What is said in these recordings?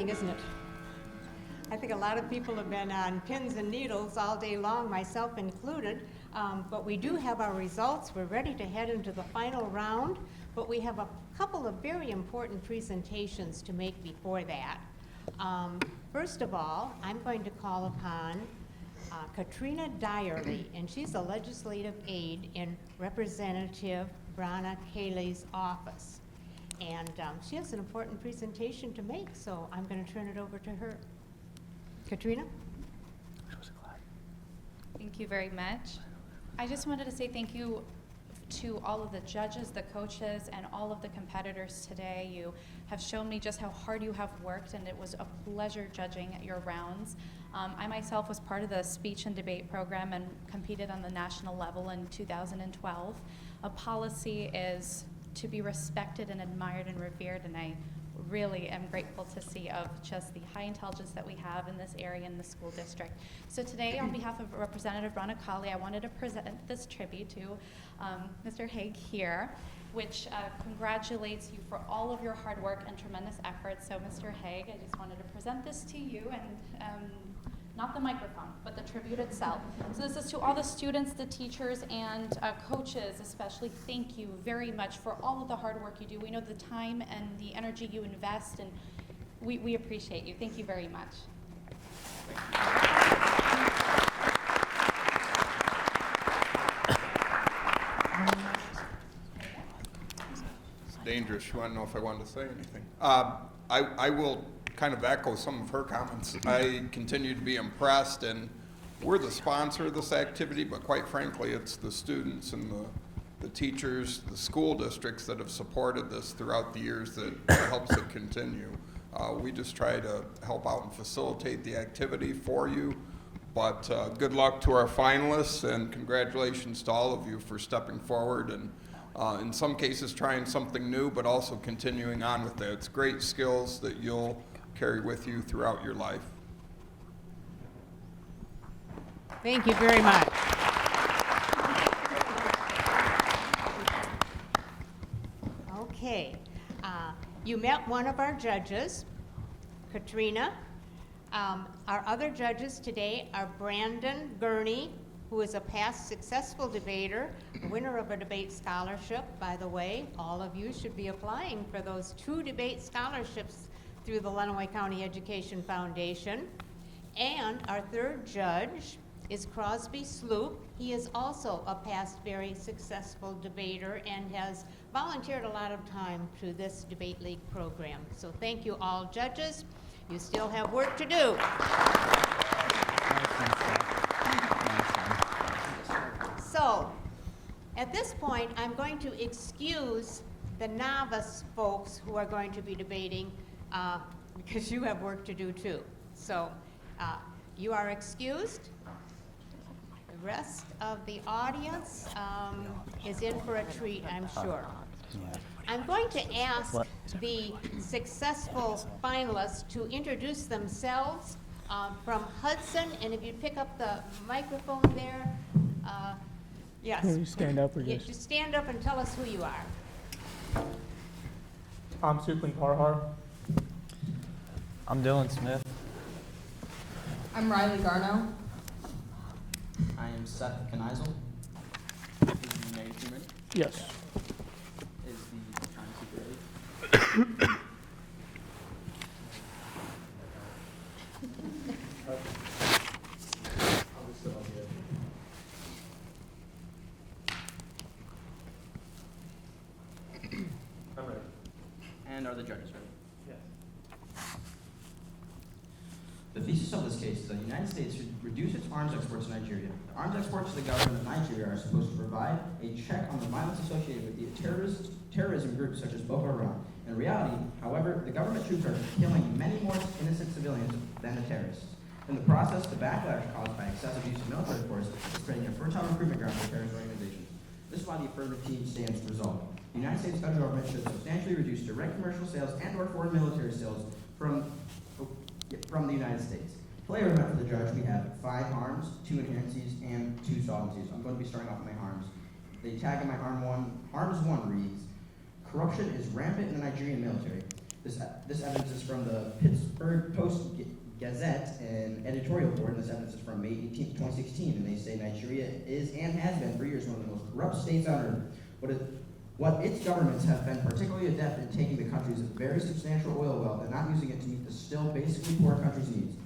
exciting, isn't it? I think a lot of people have been on pins and needles all day long, myself included, but we do have our results. We're ready to head into the final round, but we have a couple of very important presentations to make before that. First of all, I'm going to call upon Katrina Dyerly, and she's a legislative aide in Representative Brana Haley's office. And she has an important presentation to make, so I'm going to turn it over to her. Katrina? Thank you very much. I just wanted to say thank you to all of the judges, the coaches, and all of the competitors today. You have shown me just how hard you have worked, and it was a pleasure judging your rounds. I myself was part of the speech and debate program and competed on the national level in 2012. A policy is to be respected and admired and revered, and I really am grateful to see of just the high intelligence that we have in this area in the school district. So today, on behalf of Representative Brana Haley, I wanted to present this tribute to Mr. Haig here, which congratulates you for all of your hard work and tremendous efforts. So Mr. Haig, I just wanted to present this to you, and not the microphone, but the tribute itself. So this is to all the students, the teachers, and coaches especially. Thank you very much for all of the hard work you do. We know the time and the energy you invest, and we appreciate you. Thank you very much. It's dangerous. You want to know if I wanted to say anything? I will kind of echo some of her comments. I continue to be impressed, and we're the sponsor of this activity, but quite frankly, it's the students and the teachers, the school districts that have supported this throughout the years that helps it continue. We just try to help out and facilitate the activity for you, but good luck to our finalists, and congratulations to all of you for stepping forward and in some cases trying something new, but also continuing on with that. It's great skills that you'll carry with you throughout your life. Thank you very much. Okay, you met one of our judges, Katrina. Our other judges today are Brandon Gurney, who is a past successful debater, winner of a debate scholarship. By the way, all of you should be applying for those 2 debate scholarships through the Lenawee County Education Foundation. And our third judge is Crosby Sloop. He is also a past very successful debater and has volunteered a lot of time to this debate league program. So thank you all judges. You still have work to do. So at this point, I'm going to excuse the novice folks who are going to be debating because you have work to do too. So you are excused. The rest of the audience is in for a treat, I'm sure. I'm going to ask the successful finalists to introduce themselves from Hudson, and if you pick up the microphone there, yes. Can you stand up or just? Just stand up and tell us who you are. I'm Suklin Parhar. I'm Dylan Smith. I'm Riley Garno. I am Seth Kneisel. Is Nate too many? Yes. Is the time super ready? I'm ready. And are the judges ready? Yes. The thesis of this case is that the United States should reduce its arms exports to Nigeria. The arms exports to the government of Nigeria are supposed to provide a check on the violence associated with the terrorism groups such as Boko Haram. In reality, however, the government troops are killing many more innocent civilians than the terrorists. In the process, the backlash caused by excessive use of military force is creating a fertile recruitment ground for terrorist organizations. This is why the affirmative team stands to resolve. The United States federal government should substantially reduce direct commercial sales and/or foreign military sales from the United States. Play argument for the judge, we have 5 harms, 2 inherencies, and 2 solvencies. I'm going to be starting off with my harms. The tag on my harms 1 reads, corruption is rampant in the Nigerian military. This evidence is from the Pittsburgh Post-Gazette and editorial board, and this evidence is from May 18, 2016, and they say Nigeria is and has been for years one of the most corrupt states on earth. What its governments have been particularly adept in taking the country's very substantial oil wealth and not using it to meet the still basically poor country's needs.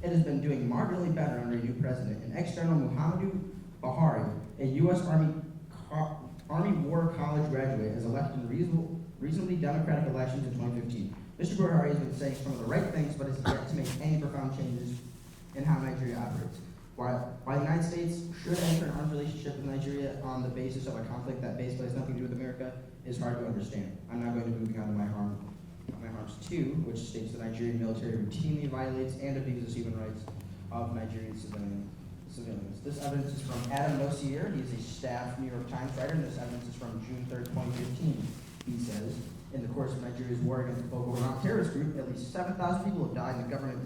It has been doing marginally better under a new president, an ex-general Muhammadu Buhari, a U.S. Army War College graduate, has elected in reasonably democratic elections in 2015. Mr. Buhari has been saying some of the right things, but has yet to make any profound changes in how Nigeria operates. Why the United States should enter an armed relationship with Nigeria on the basis of a conflict that basically has nothing to do with America is hard to understand. I'm now going to move on to my harms 2, which states the Nigerian military routinely violates and abuses human rights of Nigerian civilians. This evidence is from Adam Nosier. He is a staff New York Times writer, and this evidence is from June 3rd, 2015. He says, in the course of Nigeria's war against the Boko Haram terrorist group, at least 7,000 people have died in government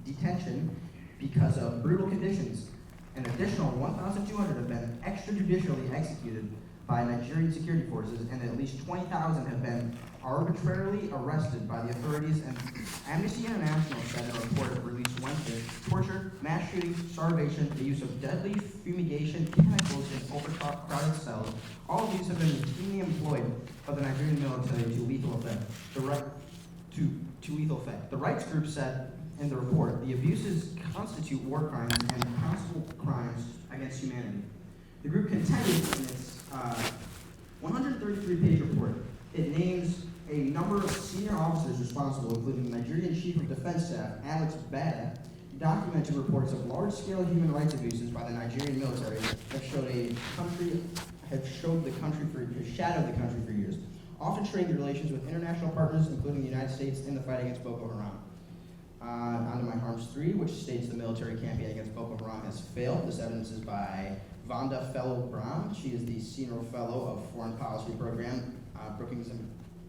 detention because of brutal conditions. An additional 1,200 have been extrajudicially executed by Nigerian security forces, and at least 20,000 have been arbitrarily arrested by the authorities. And Amnesty International said in a report released Wednesday, torture, mass shootings, starvation, the use of deadly fumigation, chemicals in overcrowded cells, all of these have been routinely employed by the Nigerian military to lethal effect. To lethal effect. The rights group said in the report, the abuses constitute war crimes and possible crimes against humanity. The group contended in its 133-page report, it names a number of senior officers responsible, including the Nigerian Chief of Defense Staff, Alex Bada, documented reports of large-scale human rights abuses by the Nigerian military have shadowed the country for years, often strained relations with international partners, including the United States, in the fight against Boko Haram. On to my harms 3, which states the military campaign against Boko Haram has failed. This evidence is by Vonda Fellow-Brown. She is the Senior Fellow of Foreign Policy Program, Brookings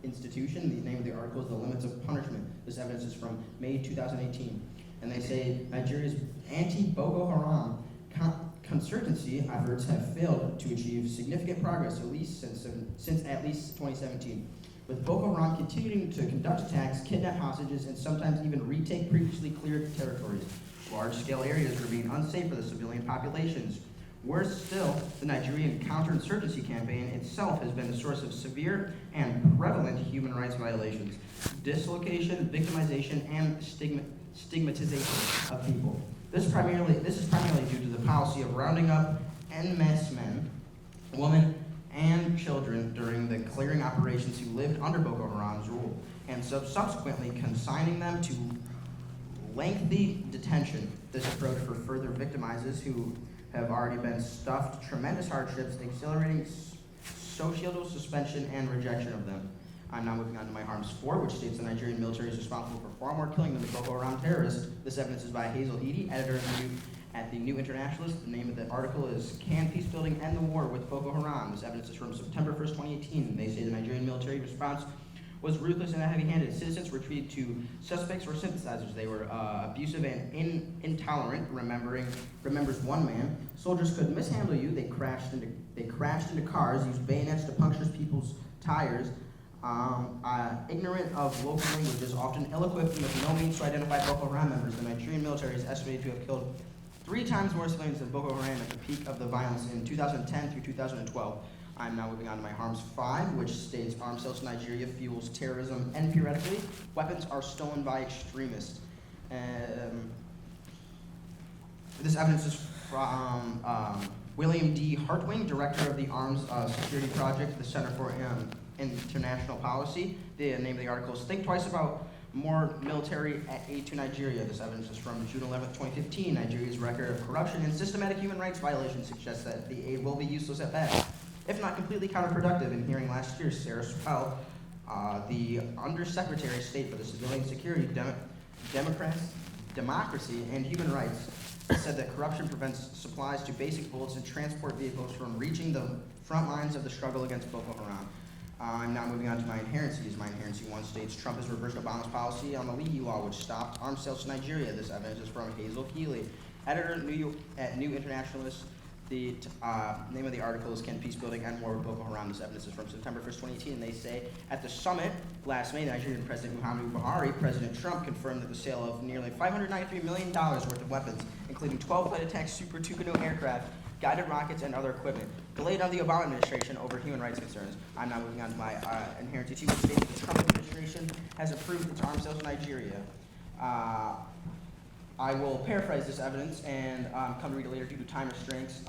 Institution. The name of the article is The Limits of Punishment. This evidence is from May 2018. And they say Nigeria's anti-Boko Haram concertancy efforts have failed to achieve significant progress, at least since at least 2017. With Boko Haram continuing to conduct attacks, kidnap hostages, and sometimes even retake previously cleared territories. Large-scale areas remain unsafe for the civilian populations. Worse still, the Nigerian counterinsurgency campaign itself has been the source of severe and prevalent human rights violations, dislocation, victimization, and stigmatization of people. This is primarily due to the policy of rounding up en masse men, women, and children during the clearing operations who lived under Boko Haram's rule, and subsequently consigning them to lengthy detention. This approach for further victimizers who have already been stuffed tremendous hardships, accelerating societal suspension and rejection of them. I'm now moving on to my harms 4, which states the Nigerian military is responsible for far more killing than the Boko Haram terrorists. This evidence is by Hazel Eady, editor at the New Internationalist. The name of the article is Can Peace Building End the War with Boko Haram? This evidence is from September 1st, 2018. They say the Nigerian military response was ruthless and heavy-handed. Citizens were treated to suspects or sympathizers. They were abusive and intolerant. Remembers one man. Soldiers could mishandle you. They crashed into cars, used bayonets to puncture people's tires. Ignorant of local languages, often ill-equipped and with no means to identify Boko Haram members. The Nigerian military is estimated to have killed 3 times more civilians than Boko Haram at the peak of the violence in 2010 through 2012. I'm now moving on to my harms 5, which states arms sales to Nigeria fuels terrorism and periodically weapons are stolen by extremists. This evidence is from William D. Hartwing, director of the Arms Security Project, the Center for International Policy. The name of the article is Think Twice About More Military Aid to Nigeria. This evidence is from June 11, 2015. Nigeria's record of corruption and systematic human rights violations suggests that the aid will be useless at best, if not completely counterproductive. In hearing last year, Sarah Swell, the Undersecretary of State for the Civilian Security, Democracy, and Human Rights, said that corruption prevents supplies to basic bullets and transport vehicles from reaching the front lines of the struggle against Boko Haram. I'm now moving on to my inherencies. My inherency 1 states Trump has reversed Obama's policy on the Leahy Law, which stopped arms sales to Nigeria. This evidence is from Hazel Keeley, editor at New Internationalist. The name of the article is Can Peace Building End War with Boko Haram? This evidence is from September 1st, 2018, and they say, at the summit last May, Nigerian President Muhammadu Buhari, President Trump confirmed that the sale of nearly $593 million worth of weapons, including 12 light attack Super Tucano aircraft, guided rockets, and other equipment, delayed on the Obama administration over human rights concerns. I'm now moving on to my inherent duty, which states that the Trump administration has approved its arms sales to Nigeria. I will paraphrase this evidence and come to read it later due to time restraints.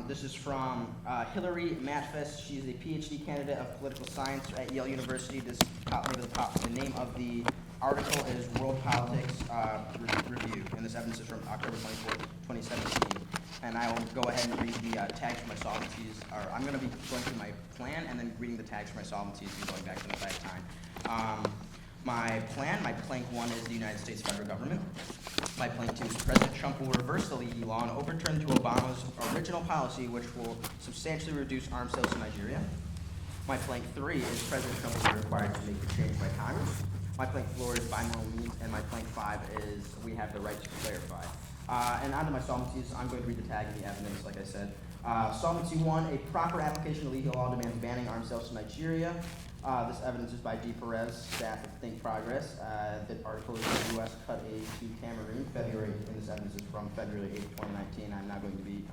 This is from Hillary Matfess. She is a PhD candidate of political science at Yale University. The name of the article is World Politics Review, and this evidence is from October 24th, 2017. And I will go ahead and read the tags for my solvencies. Or I'm going to be going through my plan and then reading the tags for my solvencies and going back to the back time. My plank 1 is the United States federal government. My plank 2 is President Trump will reverse the Leahy law and overturn to Obama's original policy, which will substantially reduce arms sales to Nigeria. My plank 3 is President Trump will be required to make the change by Congress. My plank 4 is by moral means, and my plank 5 is we have the right to clarify. And on to my solvencies, I'm going to read the tag and the evidence, like I said. Solvency 1, a proper application of legal law demands banning arms sales to Nigeria. This evidence is by D. Perez, staff of Think Progress. The article is the U.S. cut aid to Cameroon, February, and this evidence is from February 8, 2019. I'm now going to be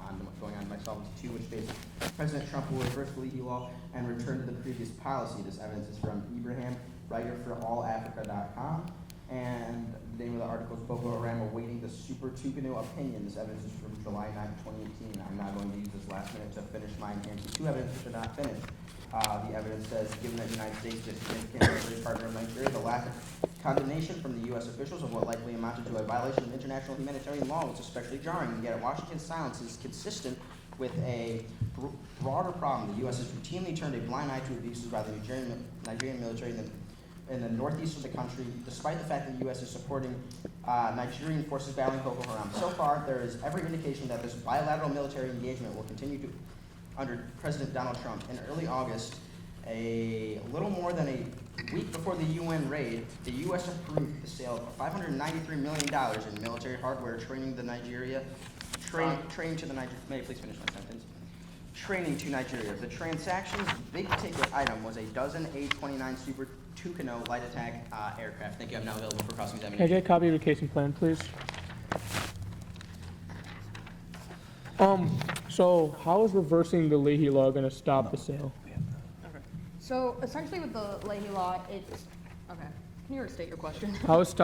going on to my Solvency 2, which states President Trump will reverse the Leahy law and return to the previous policy. This evidence is from Ibrahim, writer for allafrica.com. And the name of the article is Boko Haram awaiting the Super Tucano opinion. This evidence is from July 9, 2018. I'm now going to use this last minute to finish my enhanced 2 evidence which are not finished. The evidence says, given that the United States is a significant military partner of Nigeria, the lack of condemnation from the U.S. officials of what likely amounted to a violation of international humanitarian law was especially jarring, and yet Washington's silence is consistent with a broader problem. The U.S. has routinely turned a blind eye to abuses by the Nigerian military in the northeast of the country, despite the fact that the U.S. is supporting Nigerian forces battling Boko Haram. So far, there is every indication that this bilateral military engagement will continue to under President Donald Trump. In early August, a little more than a week before the UN raid, the U.S. approved the sale of $593 million in military hardware training to Nigeria. May I please finish my sentence? Training to Nigeria. The transaction's big ticket item was a dozen A-29 Super Tucano light attack aircraft. Thank you. I'm now available for cross-examination. Can I get a copy of your case and plan, please? So how is reversing the Leahy law going to stop the sale? So essentially with the Leahy law, it's, okay. Can you restate your question? How is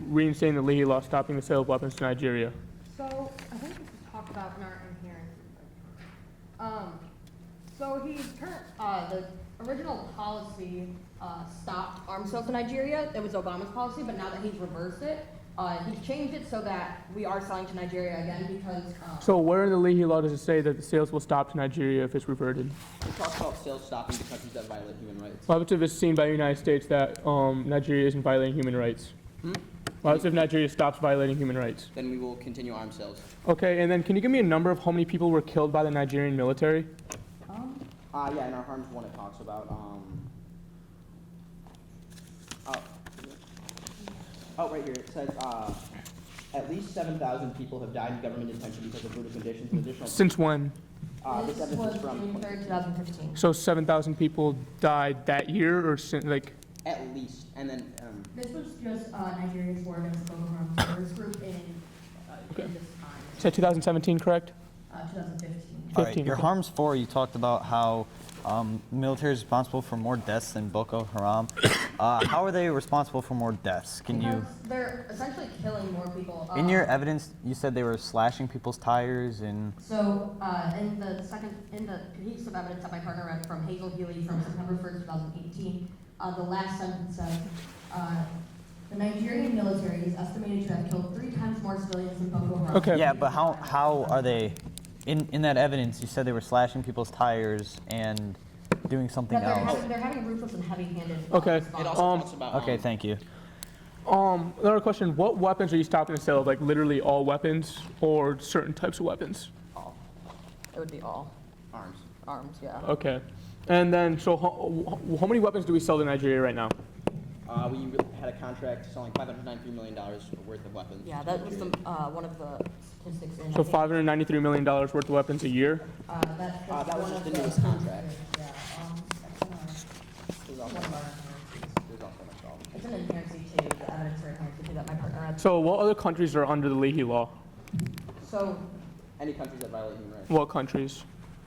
reinstating the Leahy law stopping the sale of weapons to Nigeria? So I think this is talked about in our inherent. So the original policy stopped arms sales to Nigeria. It was Obama's policy, but now that he's reversed it, he's changed it so that we are selling to Nigeria again because. So where in the Leahy law does it say that the sales will stop to Nigeria if it's reverted? It talks about sales stopping to countries that violate human rights. What happens if it's seen by the United States that Nigeria isn't violating human rights? What happens if Nigeria stops violating human rights? Then we will continue arms sales. Okay, and then can you give me a number of how many people were killed by the Nigerian military? Yeah, in our harms one it talks about, right here, it says, at least 7,000 people have died in government detention because of brutal conditions. Additional. Since when? This evidence is from. June 3rd, 2015. So 7,000 people died that year, or like? At least, and then. This was just Nigeria's war against the Boko Haram terrorist group in this time. You said 2017, correct? 2015. All right, 15, your okay. harms 4, you talked about how military is responsible for more deaths than Boko Haram. How are they responsible for more deaths? Can you? Because they're essentially killing more people. In your evidence, you said they were slashing people's tires and. So in the piece of evidence that my partner read from Hazel Healy from September 1st, 2018, the last sentence says, the Nigerian military is estimated to have killed 3 times more civilians than Boko Haram. Okay. Yeah, but how are they? In that evidence, you said they were slashing people's tires and doing something else. They're having ruthless and heavy-handed Okay. response. It also talks about. Okay, thank you. Another question, what weapons are you stopping the sale of? Like literally all weapons or certain types of weapons? All. It would be all. Arms. Yeah. Okay. And then, so how many weapons do we sell to Nigeria right now? we had a contract selling $593 million worth of weapons. Yeah, that was the, one of the statistics in. So $593 million worth of weapons a year? That's That was one just of the newest contract. Yeah, There's also, one of our, there's also an installment. it's an inherency too, the evidence for inherency too that my partner had. So what other countries are under the Leahy law? So Any countries that violate human rights. What countries?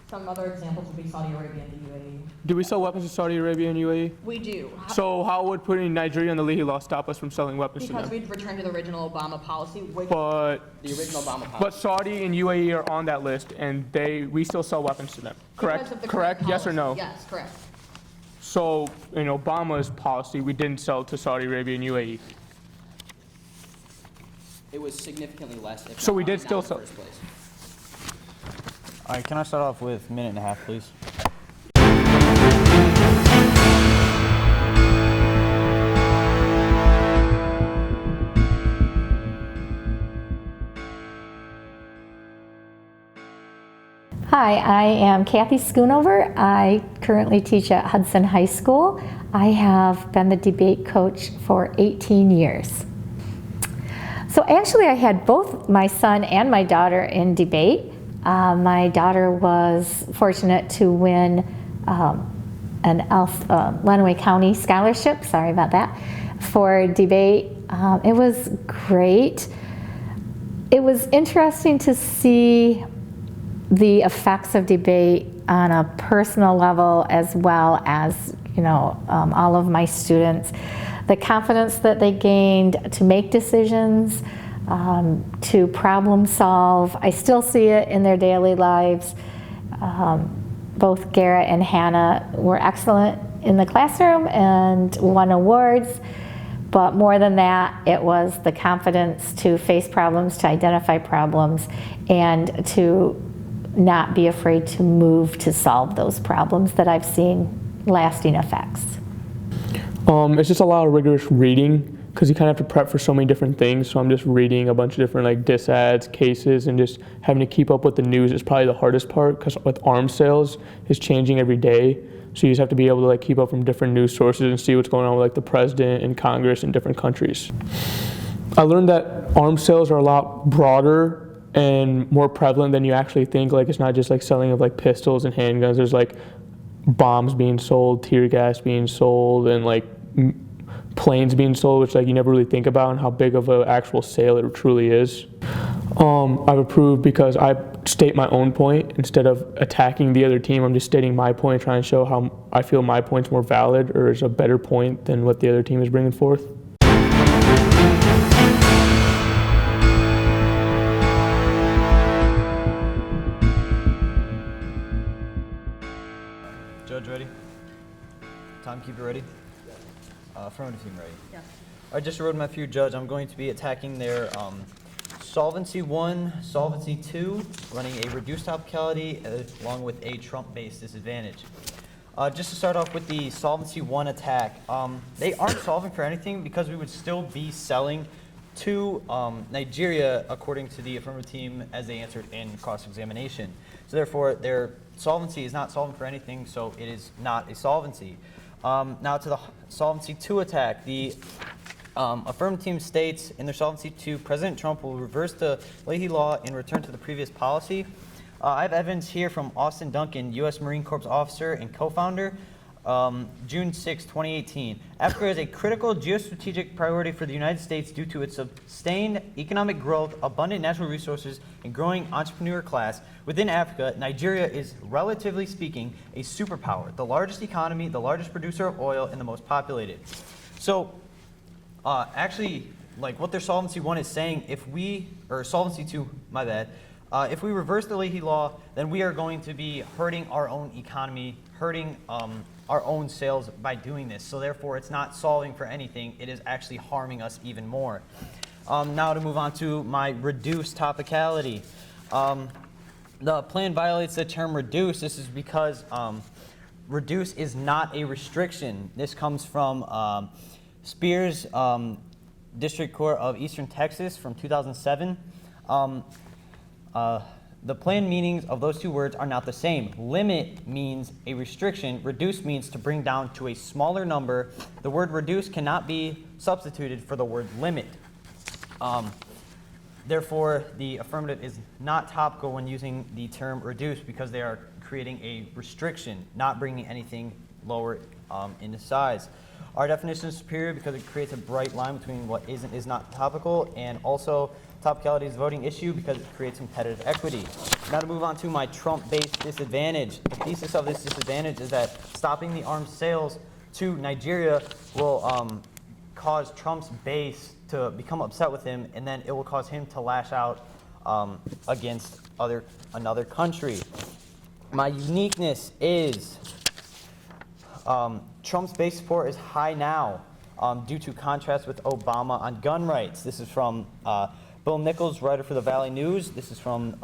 some other examples would be Saudi Arabia and the UAE. Do we sell weapons to Saudi Arabia and UAE? We do. So how would putting Nigeria on the Leahy law stop us from selling weapons to Because them? we'd return to the original Obama policy, which But The original Obama policy. but Saudi and UAE are on that list, and we still sell weapons to them. Correct? because of the Correct? current Yes or no? policy. Yes, correct. So in Obama's policy, we didn't sell to Saudi Arabia and UAE. It was significantly less. If So not we did not still in the sell- first place. All right, can I start off with a minute and a half, please? Hi, I am Kathy Schoonover. I currently teach at Hudson High School. I have been the debate coach for 18 years. So actually I had both my son and my daughter in debate. My daughter was fortunate to win an Lenawee County scholarship, sorry about that, for debate. It was great. It was interesting to see the effects of debate on a personal level as well as, all of my students. The confidence that they gained to make decisions, to problem solve. I still see it in their daily lives. Both Garrett and Hannah were excellent in the classroom and won awards. But more than that, it was the confidence to face problems, to identify problems, and to not be afraid to move to solve those problems that I've seen lasting effects. It's just a lot of rigorous reading because you kind of have to prep for so many different things. So I'm just reading a bunch of different like dis-ads, cases, and just having to keep up with the news is probably the hardest part because with arms sales, it's changing every day. So you just have to be able to like keep up from different news sources and see what's going on with like the president and Congress in different countries. I learned that arms sales are a lot broader and more prevalent than you actually think. Like it's not just like selling of like pistols and handguns. There's like bombs being sold, tear gas being sold, and like planes being sold, which like you never really think about and how big of an actual sale it truly is. I've approved because I state my own point instead of attacking the other team. I'm just stating my point, trying to show how I feel my point's more valid or is a better point than what the other team is bringing forth. Judge ready? Timekeeper ready? Affirmative team ready? Yes. All right, just a roadmap for you, Judge. I'm going to be attacking their Solvency 1, Solvency 2, running a reduced topicality along with a Trump-based disadvantage. Just to start off with the Solvency 1 attack, they aren't solving for anything because we would still be selling to Nigeria according to the affirmative team as they answered in cross-examination. So therefore, their solvency is not solving for anything, so it is not a solvency. Now to the Solvency 2 attack. The affirmative team states in their Solvency 2, President Trump will reverse the Leahy law and return to the previous policy. I have evidence here from Austin Duncan, U.S. Marine Corps officer and co-founder, June 6, 2018. Africa is a critical geostrategic priority for the United States due to its sustained economic growth, abundant natural resources, and growing entrepreneur class. Within Africa, Nigeria is, relatively speaking, a superpower, the largest economy, the largest producer of oil, and the most populated. So, actually, like what their Solvency 1 is saying, or Solvency 2, my bad, if we reverse the Leahy law, then we are going to be hurting our own economy, hurting our own sales by doing this. So therefore, it's not solving for anything. It is actually harming us even more. Now to move on to my reduced topicality. The plan violates the term reduce. This is because reduce is not a restriction. This comes from Spears District Court of Eastern Texas from 2007. The plain meanings of those two words are not the same. Limit means a restriction. Reduce means to bring down to a smaller number. The word reduce cannot be substituted for the word limit. Therefore, the affirmative is not topical when using the term reduce because they are creating a restriction, not bringing anything lower in size. Our definition is superior because it creates a bright line between what is and is not topical, and also topicality is a voting issue because it creates competitive equity. Now to move on to my Trump-based disadvantage. The thesis of this disadvantage is that stopping the arms sales to Nigeria will cause Trump's base to become upset with him, and then it will cause him to lash out against another country. My uniqueness is Trump's base support is high now due to contrast with Obama on gun rights. This is from Bill Nichols, writer for the Valley News. This is from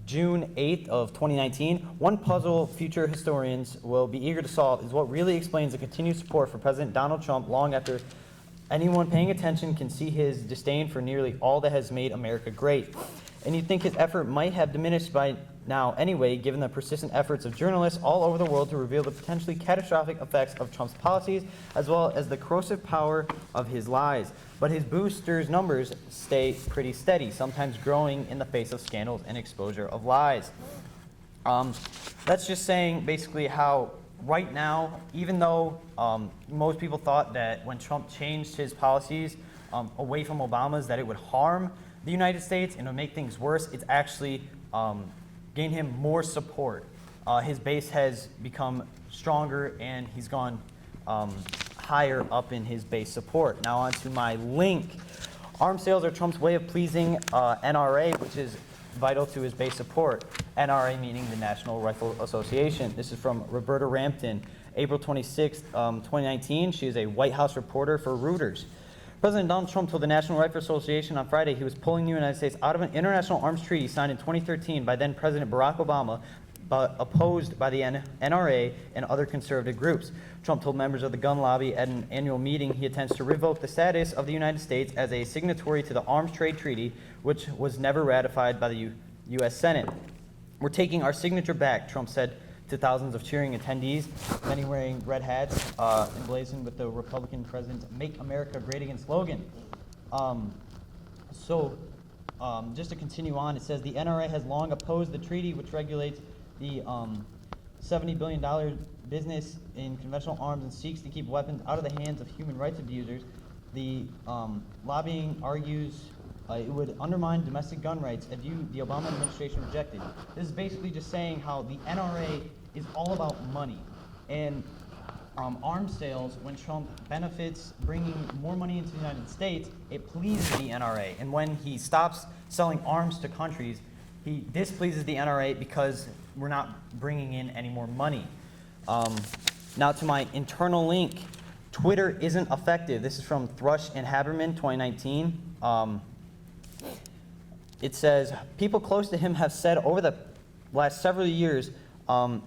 June 8th of 2019. One puzzle future historians will be eager to solve is what really explains the continued support for President Donald Trump long after anyone paying attention can see his disdain for nearly all that has made America great. And you'd think his effort might have diminished by now anyway, given the persistent efforts of journalists all over the world to reveal the potentially catastrophic effects of Trump's policies, as well as the corrosive power of his lies. But his boosters' numbers stay pretty steady, sometimes growing in the face of scandals and exposure of lies. That's just saying basically how right now, even though most people thought that when Trump changed his policies away from Obama's that it would harm the United States and it would make things worse, it's actually gained him more support. His base has become stronger and he's gone higher up in his base support. Now on to my link. Arms sales are Trump's way of pleasing NRA, which is vital to his base support. NRA meaning the National Rifle Association. This is from Roberta Rampton, April 26, 2019. She is a White House reporter for Reuters. President Donald Trump told the National Rifle Association on Friday he was pulling the United States out of an international arms treaty signed in 2013 by then President Barack Obama, but opposed by the NRA and other conservative groups. Trump told members of the gun lobby at an annual meeting he intends to revoke the status of the United States as a signatory to the Arms Trade Treaty, which was never ratified by the U.S. Senate. We're taking our signature back, Trump said to thousands of cheering attendees, many wearing red hats, emblazoned with the Republican president's Make America Great Again slogan. Just to continue on, it says the NRA has long opposed the treaty which regulates the $70 billion business in conventional arms and seeks to keep weapons out of the hands of human rights abusers. The lobbying argues it would undermine domestic gun rights, a view the Obama administration rejected. This is basically just saying how the NRA is all about money. And arms sales, when Trump benefits bringing more money into the United States, it pleases the NRA. And when he stops selling arms to countries, he displeases the NRA because we're not bringing in any more money. Now to my internal link. Twitter isn't effective. This is from Thrush and Haberman, 2019. It says, people close to him have said over the last several years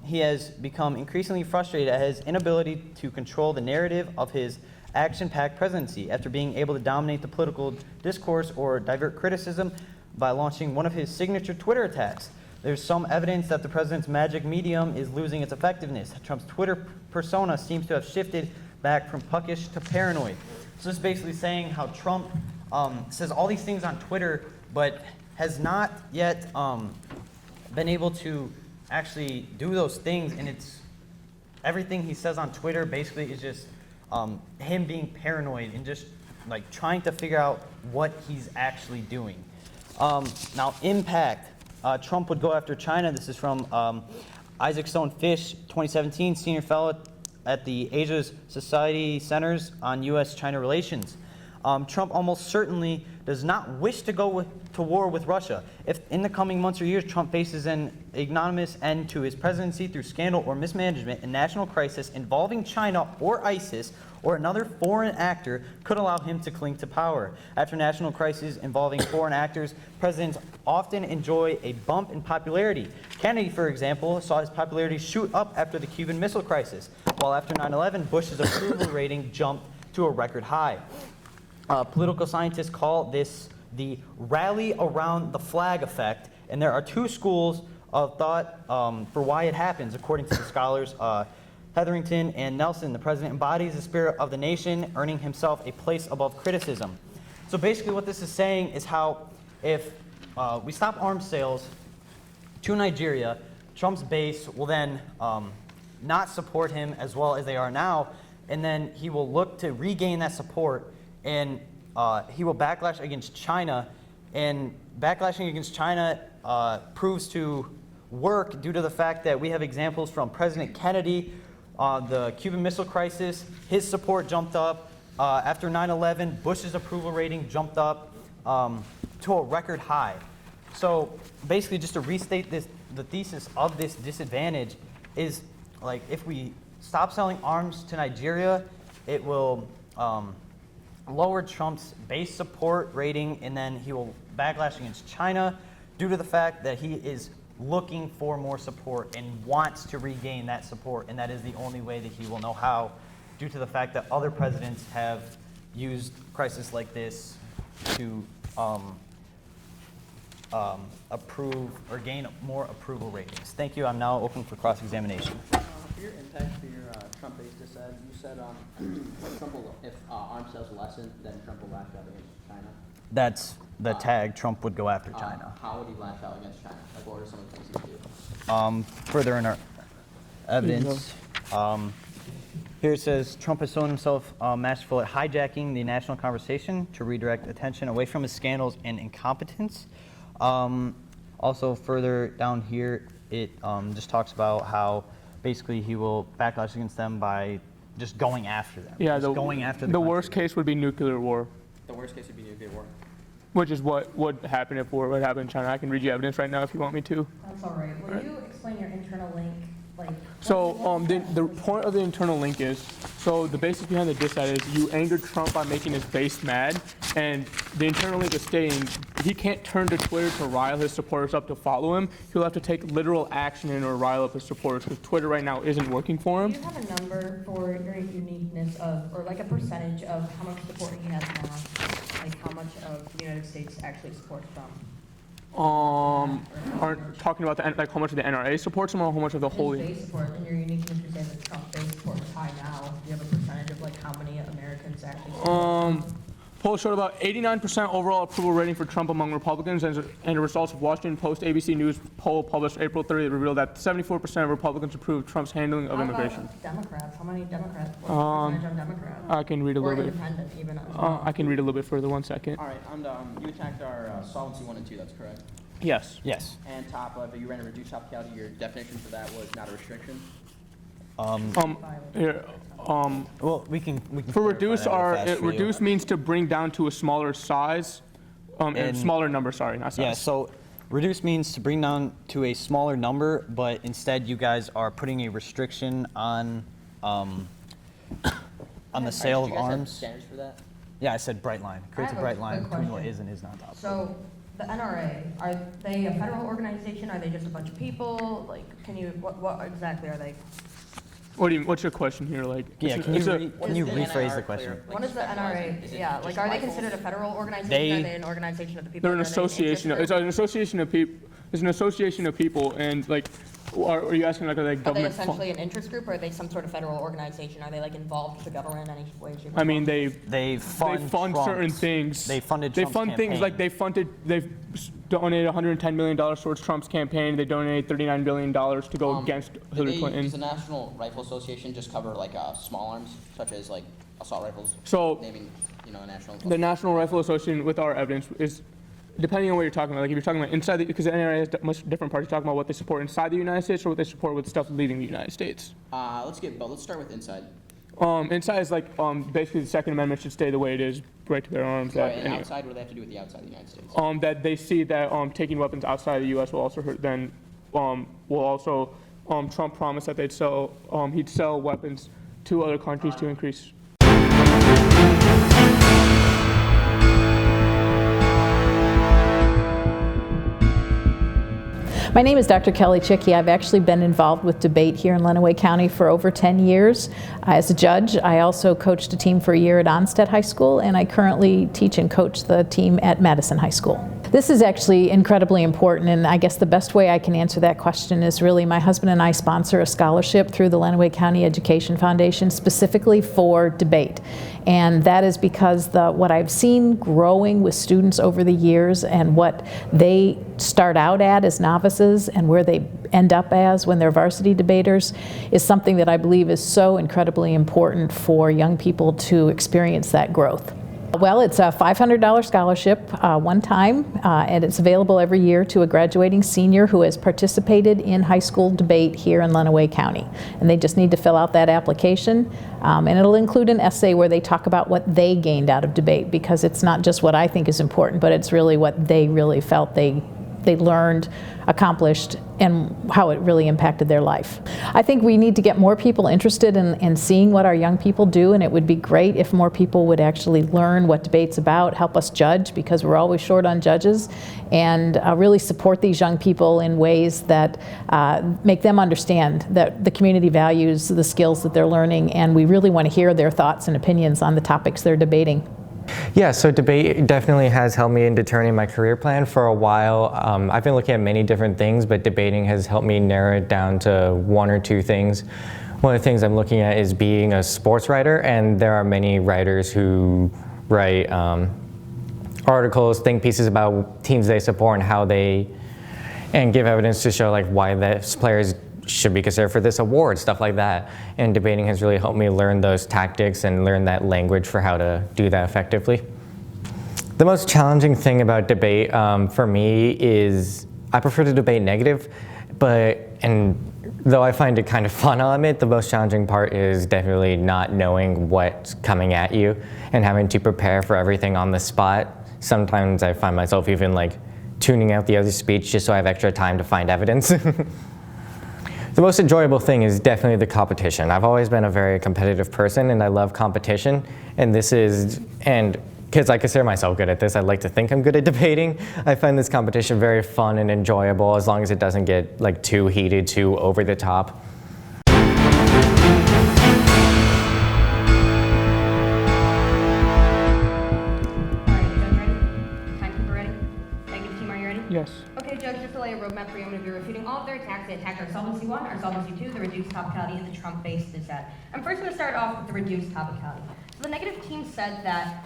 he has become increasingly frustrated at his inability to control the narrative of his action-packed presidency after being able to dominate the political discourse or divert criticism by launching one of his signature Twitter attacks. There's some evidence that the president's magic medium is losing its effectiveness. Trump's Twitter persona seems to have shifted back from puckish to paranoid. So this is basically saying how Trump says all these things on Twitter, but has not yet been able to actually do those things, and it's everything he says on Twitter basically is just him being paranoid and just like trying to figure out what he's actually doing. Now, impact. Trump would go after China. This is from Isaac Stone Fish, 2017, senior fellow at the Asia Society Centers on U.S.-China Relations. Trump almost certainly does not wish to go to war with Russia. If in the coming months or years Trump faces an ignominious end to his presidency through scandal or mismanagement, a national crisis involving China or ISIS or another foreign actor could allow him to cling to power. After national crises involving foreign actors, presidents often enjoy a bump in popularity. Kennedy, for example, saw his popularity shoot up after the Cuban Missile Crisis, while after 9/11, Bush's approval rating jumped to a record high. Political scientists call this the rally around the flag effect, And there are two schools of thought for why it happens, according to the scholars. Hetherington and Nelson, the president embodies the spirit of the nation, earning himself a place above criticism. So basically what this is saying is how if we stop arms sales to Nigeria, Trump's base will then not support him as well as they are now, and then he will look to regain that support, and he will backlash against China, and backlashing against China proves to work due to the fact that we have examples from President Kennedy, the Cuban Missile Crisis, his support jumped up. After 9/11, Bush's approval rating jumped up to a record high. So basically, just to restate this, the thesis of this disadvantage is, like, if we stop selling arms to Nigeria, it will lower Trump's base support rating, and then he will backlash against China due to the fact that he is looking for more support and wants to regain that support, and that is the only way that he will know how, due to the fact that other presidents have used crisis like this to approve or gain more approval ratings. Thank you. I'm now open for cross-examination. For your impact for your Trump-based dissent, you said Trump will, if arms sales lessen, then Trump will lash out against China. That's the tag. Trump would go after China. How would he lash out against China? Like, what are some of the things he would do? Further in our evidence, here it says Trump has shown himself masterful at hijacking the national conversation to redirect attention away from his scandals and incompetence. Also, further down here, it just talks about how basically he will backlash against them by just going after them. Yeah, just going after the worst case would be nuclear war, The worst case would be nuclear war. which is what would happen if war would happen in China. I can read you evidence right now if you want me to. That's all right. Will you explain your internal link? Like, So the point of the internal link is, so the basis behind the diss ad is you angered Trump by making his base mad, and the internal link is stating he can't turn to Twitter to rile his supporters up to follow him. He'll have to take literal action in order to rile up his supporters, because Twitter right now isn't working for do him. you have a number for your uniqueness of, or like a percentage of how much support he has now? Like how much of the United States actually supports Trump? Aren't talking about like how much of the NRA supports him or how much of the whole. His base support, and your uniqueness, you're saying that Trump base support is high now. Do you have a percentage of like how many Americans actually support Trump? Poll showed about 89% overall approval rating for Trump among Republicans, and the results of Washington Post ABC News poll published April 30th revealed that 74% of Republicans approved Trump's handling of How immigration. about Democrats? How many Democrats? What percentage on Democrats? I can read a Or little bit. independent even as well? I can read a little bit further. 1 second. All right, and you attacked our solvency 1 and 2, that's correct. Yes. Yes. And but you ran a reduced topicality. Your definition for that was not a restriction. Here. Well, we can For clarify reduce, that real fast for you. reduce means to bring down to a smaller size, and And- smaller number. Sorry, not size. Yeah, so reduce means to bring down to a smaller number, but instead you guys are putting a restriction on the sale of arms. Standards for that? Yeah, I said bright line. Creates a have a bright line quick between what question. is and is not top. So, the NRA, are they a federal organization? Are they just a bunch of people? Like, what exactly are they? What do you? What's your question here? Like, Yeah, it's can a- it's a- you Is the rephrase NRA the question? clear? Like, What is the specializing? NRA? Is it Yeah, just like, are they rifles? considered a federal organization? They- Are they an organization of the people? They're an Are they association. interest It's an association of people. It's an association of people, and like, are you asking like, are they Are they government? essentially an interest group, or are they some sort of federal organization? Are they like involved with the government in any way, shape, or form? I mean, They they fund fund certain Trump's- things. They funded They Trump's fund things like campaign. they've donated $110 million towards Trump's campaign. They donated $39 billion to go against Hillary Clinton. Does the National Rifle Association just cover like small arms, such as like assault rifles? So Naming, a national. the National Rifle Association, with our evidence, is depending on what you're talking about. Like if you're talking about inside, because the NRA has much different parts. You're talking about what they support inside the United States or what they support with stuff leaving the United States. Let's start with inside. Inside is like basically the Second Amendment should stay the way it is, right to bear arms. Right, and anyway. outside, what do they have to do with the outside of the United States? That they see that taking weapons outside of the U.S. will also hurt. Then will also Trump promised that he'd sell weapons to other countries to increase. My name is Dr. Kelly Chicky. I've actually been involved with debate here in Lenawee County for over 10 years. As a judge, I also coached a team for a year at Onstead High School, and I currently teach and coach the team at Madison High School. This is actually incredibly important, and I guess the best way I can answer that question is really my husband and I sponsor a scholarship through the Lenawee County Education Foundation specifically for debate. And that is because what I've seen growing with students over the years and what they start out at as novices and where they end up as when they're varsity debaters is something that I believe is so incredibly important for young people to experience that growth. Well, it's a $500 scholarship one time, and it's available every year to a graduating senior who has participated in high school debate here in Lenawee County. And they just need to fill out that application, and it'll include an essay where they talk about what they gained out of debate, because it's not just what I think is important, but it's really what they really felt they learned, accomplished, and how it really impacted their life. I think we need to get more people interested in seeing what our young people do, and it would be great if more people would actually learn what debate's about, help us judge, because we're always short on judges, and really support these young people in ways that make them understand that the community values the skills that they're learning, and we really want to hear their thoughts and opinions on the topics they're debating. Yeah, so debate definitely has helped me in determining my career plan for a while. I've been looking at many different things, but debating has helped me narrow it down to one or two things. One of the things I'm looking at is being a sports writer, and there are many writers who write articles, think pieces about teams they support and give evidence to show like why those players should be considered for this award, stuff like that. And debating has really helped me learn those tactics and learn that language for how to do that effectively. The most challenging thing about debate for me is I prefer to debate negative, and though I find it kind of fun element, the most challenging part is definitely not knowing what's coming at you and having to prepare for everything on the spot. Sometimes I find myself even like tuning out the other speech just so I have extra time to find evidence. The most enjoyable thing is definitely the competition. I've always been a very competitive person, and I love competition. And because I consider myself good at this, I'd like to think I'm good at debating. I find this competition very fun and enjoyable as long as it doesn't get like too heated, too over the top. Yes. Okay, Judge, just to lay a roadmap for you, I'm going to be refuting all of their attacks. They attacked our Solvency 1, our Solvency 2, the reduced topicality, and the Trump-based dissent. I'm first going to start off with the reduced topicality. So the negative team said that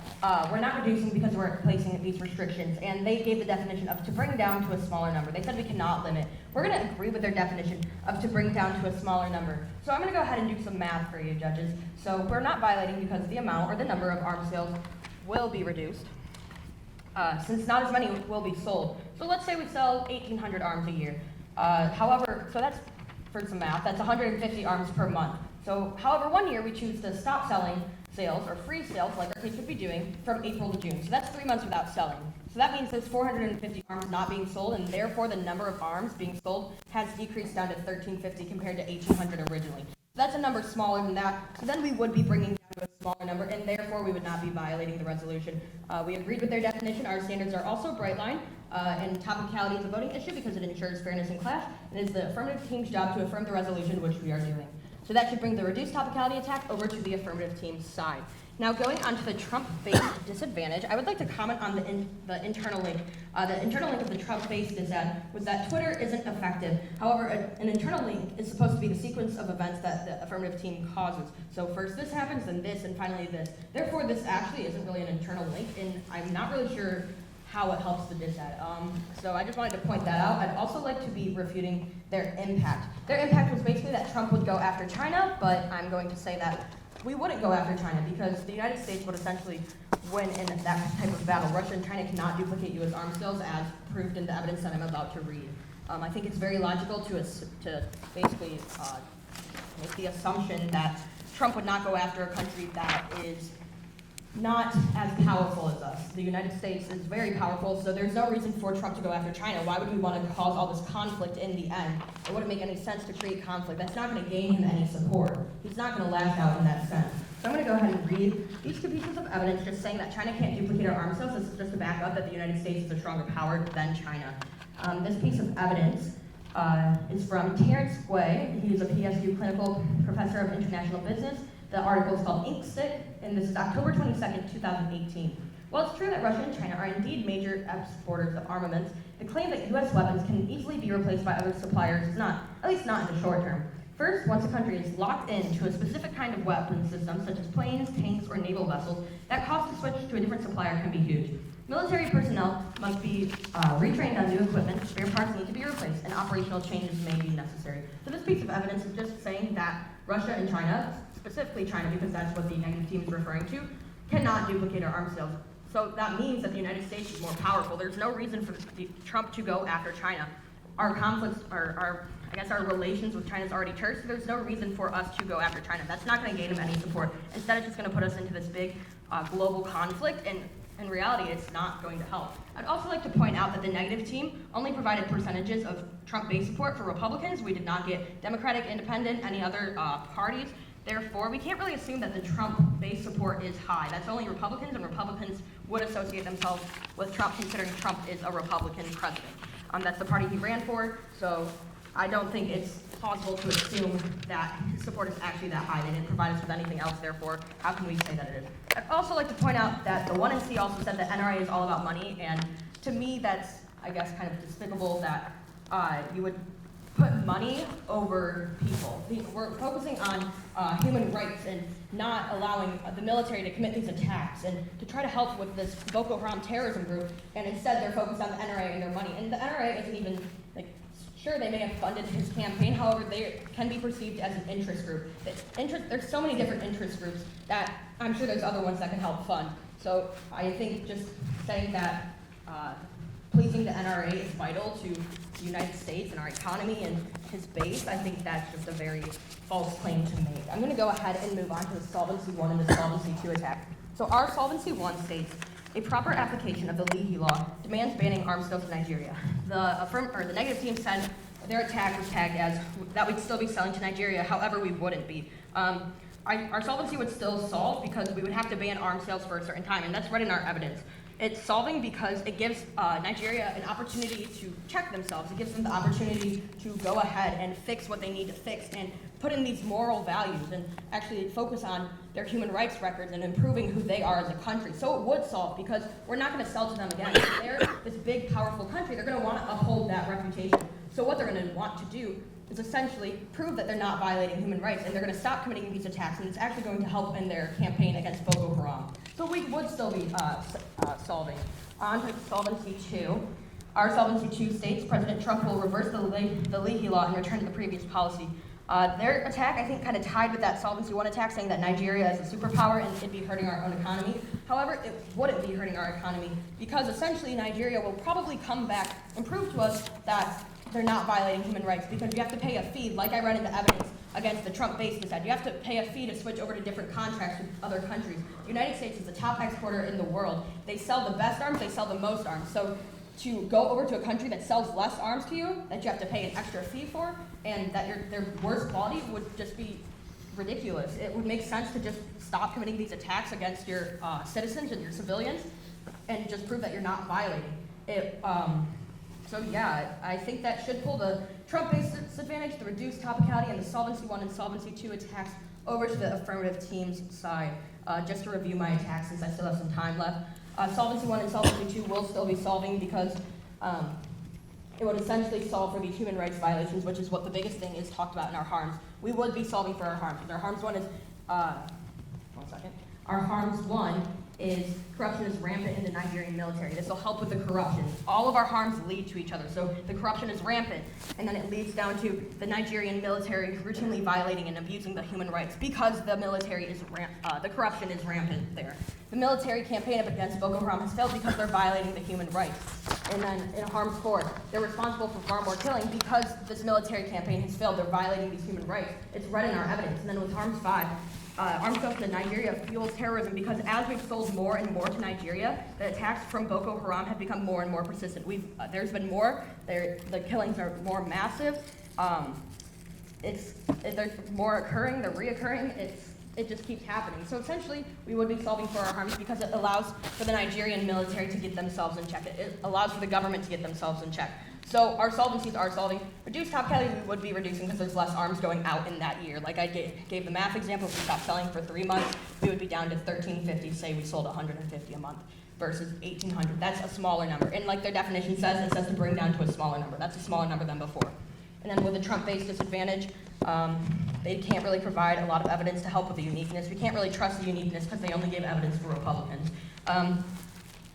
we're not reducing because we're placing these restrictions, and they gave the definition of to bring down to a smaller number. They said we cannot limit. We're going to agree with their definition of to bring down to a smaller number. So I'm going to go ahead and do some math for you, judges. So we're not violating because the amount or the number of arms sales will be reduced. Since not as many will be sold. So let's say we sell 1,800 arms a year. However, so that's, for some math, that's 150 arms per month. So however, one year we choose to stop selling sales or freeze sales, like our kids would be doing, from April to June. So that's 3 months without selling. So that means there's 450 arms not being sold, and therefore the number of arms being sold has decreased down to 1,350 compared to 1,800 originally. That's a number smaller than that, so then we would be bringing down to a smaller number, and therefore we would not be violating the resolution. We agreed with their definition. Our standards are also bright line, and topicality is a voting issue because it ensures fairness in class. It is the affirmative team's job to affirm the resolution, which we are doing. So that should bring the reduced topicality attack over to the affirmative team's side. Now, going on to the Trump-based disadvantage, I would like to comment on the internal link. The internal link of the Trump-based dissent was that Twitter isn't effective. However, an internal link is supposed to be the sequence of events that the affirmative team causes. So first this happens, then this, and finally this. Therefore, this actually isn't really an internal link, and I'm not really sure how it helps the dissent. So I just wanted to point that out. I'd also like to be refuting their impact. Their impact was basically that Trump would go after China, but I'm going to say that we wouldn't go after China because the United States would essentially win in that type of battle. Russia and China cannot duplicate U.S. arms sales as proved in the evidence that I'm about to read. I think it's very logical to basically make the assumption that Trump would not go after a country that is not as powerful as us. The United States is very powerful, so there's no reason for Trump to go after China. Why would we want to cause all this conflict in the end? It wouldn't make any sense to create conflict. That's not going to gain him any support. He's not going to lash out in that sense. So I'm going to go ahead and read these two pieces of evidence just saying that China can't duplicate our arms sales. This is just to back up that the United States is a stronger power than China. This piece of evidence is from Terrence Guay. He is a PSU clinical professor of international business. The article is called Ink Stick, and this is October 22nd, 2018. While it's true that Russia and China are indeed major exporters of armaments, the claim that U.S. weapons can easily be replaced by other suppliers is not, at least not in the short term. First, once a country is locked into a specific kind of weapon system, such as planes, tanks, or naval vessels, that cost to switch to a different supplier can be huge. Military personnel must be retrained on new equipment, spare parts need to be replaced, and operational changes may be necessary. So this piece of evidence is just saying that Russia and China, specifically China because that's what the negative team is referring to, cannot duplicate our arms sales. So that means that the United States is more powerful. There's no reason for Trump to go after China. Our conflicts, our relations with China is already terse, so there's no reason for us to go after China. That's not going to gain him any support. Instead, it's just going to put us into this big global conflict, and in reality, it's not going to help. I'd also like to point out that the negative team only provided percentages of Trump base support for Republicans. We did not get Democratic, Independent, any other parties. Therefore, we can't really assume that the Trump base support is high. That's only Republicans, and Republicans would associate themselves with Trump, considering Trump is a Republican president. That's the party he ran for, so I don't think it's plausible to assume that his support is actually that high. They didn't provide us with anything else, therefore, how can we say that it is? I'd also like to point out that the 1NC also said that NRA is all about money, and to me that's, I guess, kind of despicable that you would put money over people. We're focusing on human rights and not allowing the military to commit these attacks and to try to help with this Boko Haram terrorism group, and instead they're focused on the NRA and their money. And the NRA isn't even, sure, they may have funded his campaign, however, they can be perceived as an interest group. There's so many different interest groups that I'm sure there's other ones that can help fund. So I think just saying that pleasing the NRA is vital to the United States and our economy and his base, I think that's just a very false claim to make. I'm going to go ahead and move on to the Solvency I and the Solvency II attack. So our Solvency I states, a proper application of the LISD law demands banning arms sales to Nigeria. The negative team said their attack was tagged as that we'd still be selling to Nigeria, however we wouldn't be. Our solvency would still solve because we would have to ban arms sales for a certain time, and that's right in our evidence. It's solving because it gives Nigeria an opportunity to check themselves. It gives them the opportunity to go ahead and fix what they need to fix and put in these moral values and actually focus on their human rights records and improving who they are as a country. So it would solve because we're not going to sell to them again. If they're this big, powerful country, they're going to want to uphold that reputation. So what they're going to want to do is essentially prove that they're not violating human rights, and they're going to stop committing these attacks, and it's actually going to help in their campaign against Boko Haram. So we would still be solving. On to Solvency II. Our Solvency II states President Trump will reverse the LISD law and return to the previous policy. Their attack, I think, kind of tied with that Solvency I attack, saying that Nigeria is a superpower and it'd be hurting our own economy. However, it wouldn't be hurting our economy because essentially Nigeria will probably come back and prove to us that they're not violating human rights, because you have to pay a fee, like I read in the evidence against the Trump base that said you have to pay a fee to switch over to different contracts with other countries. The United States is the top exporter in the world. They sell the best arms, they sell the most arms. So to go over to a country that sells less arms to you, that you have to pay an extra fee for, and that their worse quality would just be ridiculous. It would make sense to just stop committing these attacks against your citizens and your civilians and just prove that you're not violating it. So yeah, I think that should pull the Trump-based disadvantage, the reduced topicality, and the Solvency I and Solvency II attacks over to the affirmative team's side. Just to review my attacks, since I still have some time left. Solvency I and Solvency II will still be solving because it would essentially solve for these human rights violations, which is what the biggest thing is talked about in our harms. We would be solving for our harms. Our harms one is, Our harms one is corruption is rampant in the Nigerian military. This will help with the corruption. All of our harms lead to each other. So the corruption is rampant, and then it leads down to the Nigerian military routinely violating and abusing the human rights because the military is the corruption is rampant there. The military campaign against Boko Haram has failed because they're violating the human rights. And then in harms four, they're responsible for far more killing because this military campaign has failed. They're violating these human rights. It's right in our evidence. And then with harms five, arms sales to Nigeria fuels terrorism because as we've sold more and more to Nigeria, the attacks from Boko Haram have become more and more persistent. There's been more. The killings are more massive. There's more occurring. They're reoccurring. It just keeps happening. So essentially, we would be solving for our harms because it allows for the Nigerian military to get themselves in check. It allows for the government to get themselves in check. So our solvencies are solving. Reduced top calorie we would be reducing because there's less arms going out in that year. Like I gave the math example, if we stopped selling for 3 months, we would be down to 1,350, say we sold 150 a month versus 1,800. That's a smaller number. And like their definition says, it says to bring down to a smaller number. That's a smaller number than before. And then with the Trump-based disadvantage, they can't really provide a lot of evidence to help with the uniqueness. We can't really trust the uniqueness because they only give evidence for Republicans.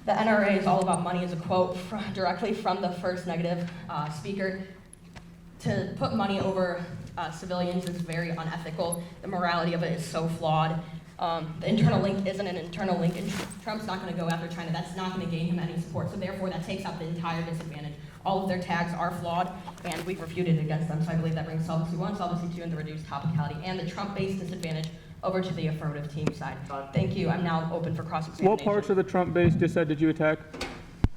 The NRA is all about money is a quote directly from the first negative speaker. To put money over civilians is very unethical. The morality of it is so flawed. The internal link isn't an internal link, and Trump's not going to go after China. That's not going to gain him any support. So therefore, that takes out the entire disadvantage. All of their tags are flawed, and we've refuted against them. So I believe that brings Solvency 1, Solvency 2, and the reduced topicality, and the Trump-based disadvantage over to the affirmative team side. Thank you. I'm now open for cross-examination. What parts of the Trump-based dissent did you attack?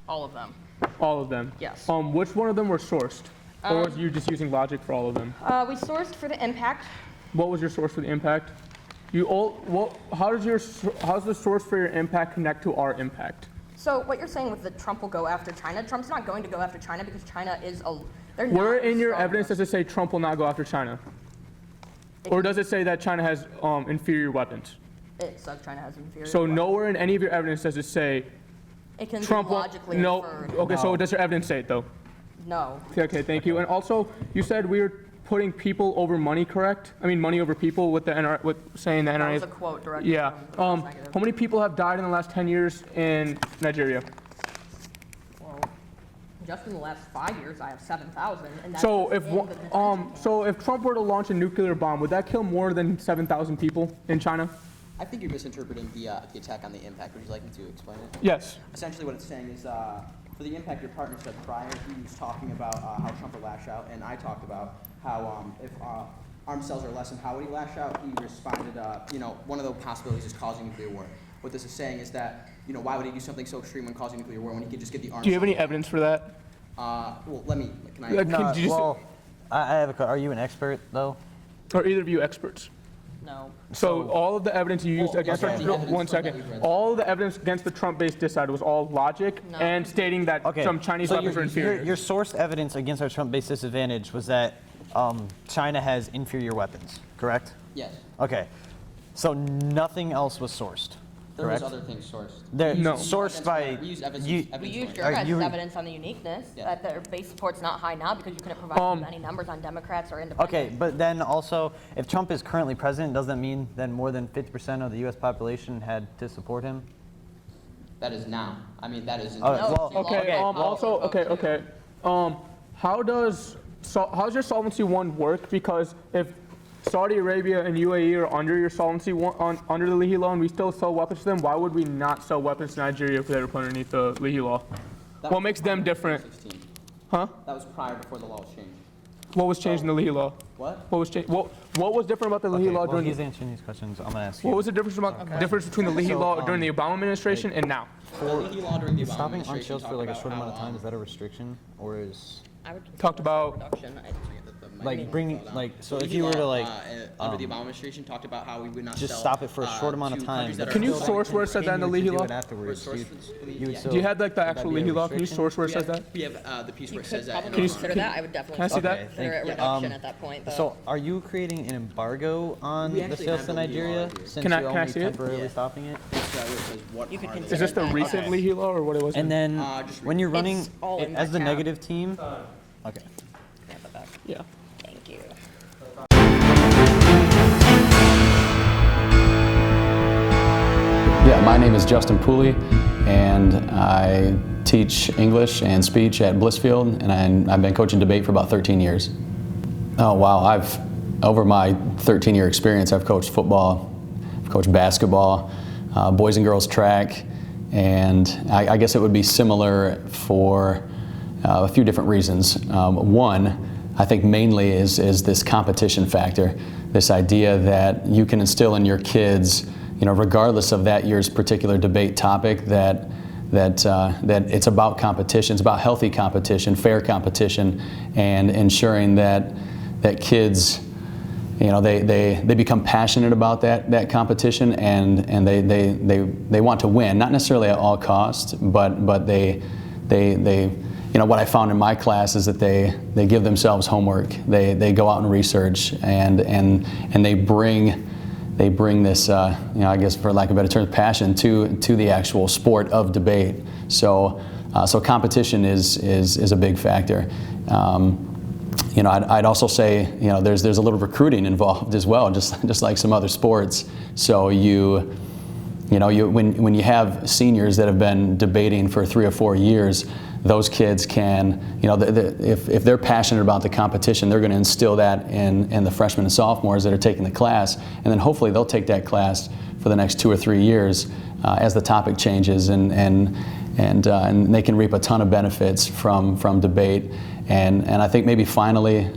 All of them. All of them? Yes. Which one of them were sourced? Or was you just using logic for all of them? We sourced for the impact. What was your source for the impact? How does the source for your impact connect to our impact? So what you're saying with that Trump will go after China, Trump's not going to go after China because China is they're not Where in your strong evidence enough. does it say Trump will not go after China? Or does it say that China has inferior weapons? It says China has inferior So weapons. nowhere in any of your evidence does it say It can Trump be won't. logically No. inferred. Okay, so No. does your evidence say it though? No. Okay, thank you. And also, you said we were putting people over money, correct? I mean, money over people with the NRA, with saying the That NRA. was a quote directly Yeah. from the first negative. How many people have died in the last 10 years in Nigeria? Well, just in the last 5 years, I have 7,000, and that's So just if in the detention camp. so if Trump were to launch a nuclear bomb, would that kill more than 7,000 people in China? I think you're misinterpreting the attack on the impact. Would you like me to explain it? Yes. Essentially what it's saying is, for the impact your partner said prior, he was talking about how Trump would lash out, and I talked about how if armed sales are lessened, how would he lash out? He responded, one of the possibilities is causing nuclear war. What this is saying is that, why would he do something so extreme when causing nuclear war when he could just give the arms? Do you have any evidence for that? Well, can I? Like, No, could you well, I have are you an expert though? Or either of you experts? No. So all of the evidence you used Well, against okay. no, The evidence one from that second. we've read. All of the evidence against the Trump-based dissent was all logic No. and stating that Okay. some Chinese so weapons are inferior. your sourced evidence against our Trump-based disadvantage was that China has inferior weapons, correct? Yes. Okay. So nothing else was sourced, There correct? was other things sourced. They're No. sourced by We use evidence. you. We used your Are guys' you- evidence on the uniqueness, Yeah. that their base support's not high now because you couldn't provide any numbers on Democrats or independents. Okay, but then also, if Trump is currently president, does that mean then more than 50% of the U.S. population had to support him? That is now. I mean, that is. Oh, No, well, it's in law. Okay. okay, well- Also, okay. How's your Solvency 1 work? Because if Saudi Arabia and UAE are under your Solvency 1 under the Leahy Law, and we still sell weapons to them, why would we not sell weapons to Nigeria if they were put underneath the Leahy Law? That What was makes them prior to different? 2016. Huh? That was prior before the law was changed. What was changed in the Leahy Law? What? What was changed? What was different about the Leahy Law well, during? he's answering these questions. I'm gonna ask you. What was the difference between the Leahy So, Law during the Obama administration and now? The Leahy law during the Obama Stopping armed administration sales for talked like a about short amount of how, time, is that a restriction, or is I would consider Talked it a about- reduction. like bringing like so The if Leahy you were law, to like under the Obama administration talked about how we would not just sell, stop it for a short amount of to time. countries that Can are you still- source where it said that in the Leahy Do Law? it afterwards. Source You for the- would yeah. still- Do you have like the would that actual be a Leahy Law? Can you restriction? source where it We says have, that? we have the piece You where it could says that. in probably the- consider that. I would definitely Can I see that? Okay, consider it thank you. reduction at that point, though. So are you creating an embargo on We the actually sales have to the Leahy law Nigeria right here. since Can I- you're can I only see it? temporarily Yeah. stopping it? It's, where it says what You could are consider Is this the that. recent Okay. Leahy Law or what it was? And then just when you're running It's all in as that the tab. negative team, okay. Yeah, but that- Yeah. Thank you. Yeah, my name is Justin Pooley, and I teach English and speech at Blissfield, and I've been coaching debate for about 13 years. Oh wow, over my 13-year experience, I've coached football, I've coached basketball, boys and girls track, and I guess it would be similar for a few different reasons. One, I think mainly is this competition factor, this idea that you can instill in your kids, regardless of that year's particular debate topic, that it's about competition, it's about healthy competition, fair competition, and ensuring that kids, they become passionate about that competition, and they want to win, not necessarily at all costs, but they what I found in my class is that they give themselves homework. They go out and research, and they bring this, I guess for lack of a better term, passion to the actual sport of debate. So competition is a big factor. I'd also say, there's a little recruiting involved as well, just like some other sports. So when you have seniors that have been debating for 3 or 4 years, those kids can, if they're passionate about the competition, they're going to instill that in the freshmen and sophomores that are taking the class, and then hopefully they'll take that class for the next 2 or 3 years as the topic changes, and they can reap a ton of benefits from debate. And I think maybe finally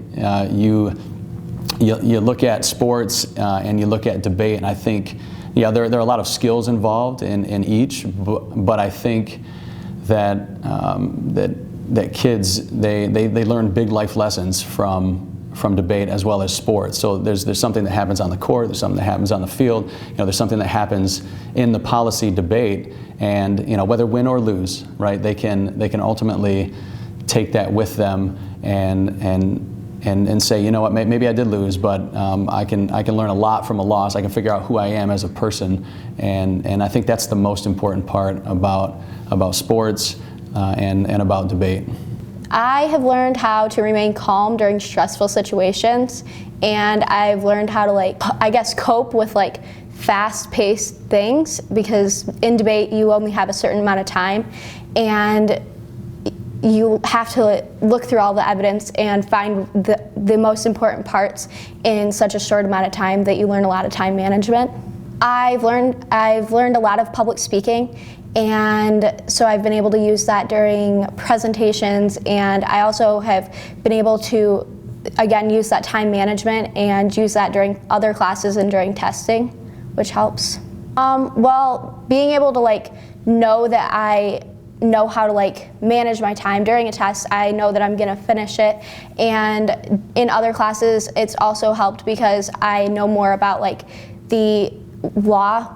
you look at sports and you look at debate, and I think there are a lot of skills involved in each, but I think that kids they learn big life lessons from debate as well as sports. So there's something that happens on the court, there's something that happens on the field, there's something that happens in the policy debate, and whether win or lose, right? They can ultimately take that with them and say, what, maybe I did lose, but I can learn a lot from a loss. I can figure out who I am as a person, and I think that's the most important part about sports and about debate. I have learned how to remain calm during stressful situations, and I've learned how to cope with fast-paced things, because in debate you only have a certain amount of time, and you have to look through all the evidence and find the most important parts in such a short amount of time that you learn a lot of time management. I've learned a lot of public speaking, and so I've been able to use that during presentations, and I also have been able to, again, use that time management and use that during other classes and during testing, which helps. Well, being able to know that I know how to manage my time during a test, I know that I'm gonna finish it, and in other classes it's also helped because I know more about the law,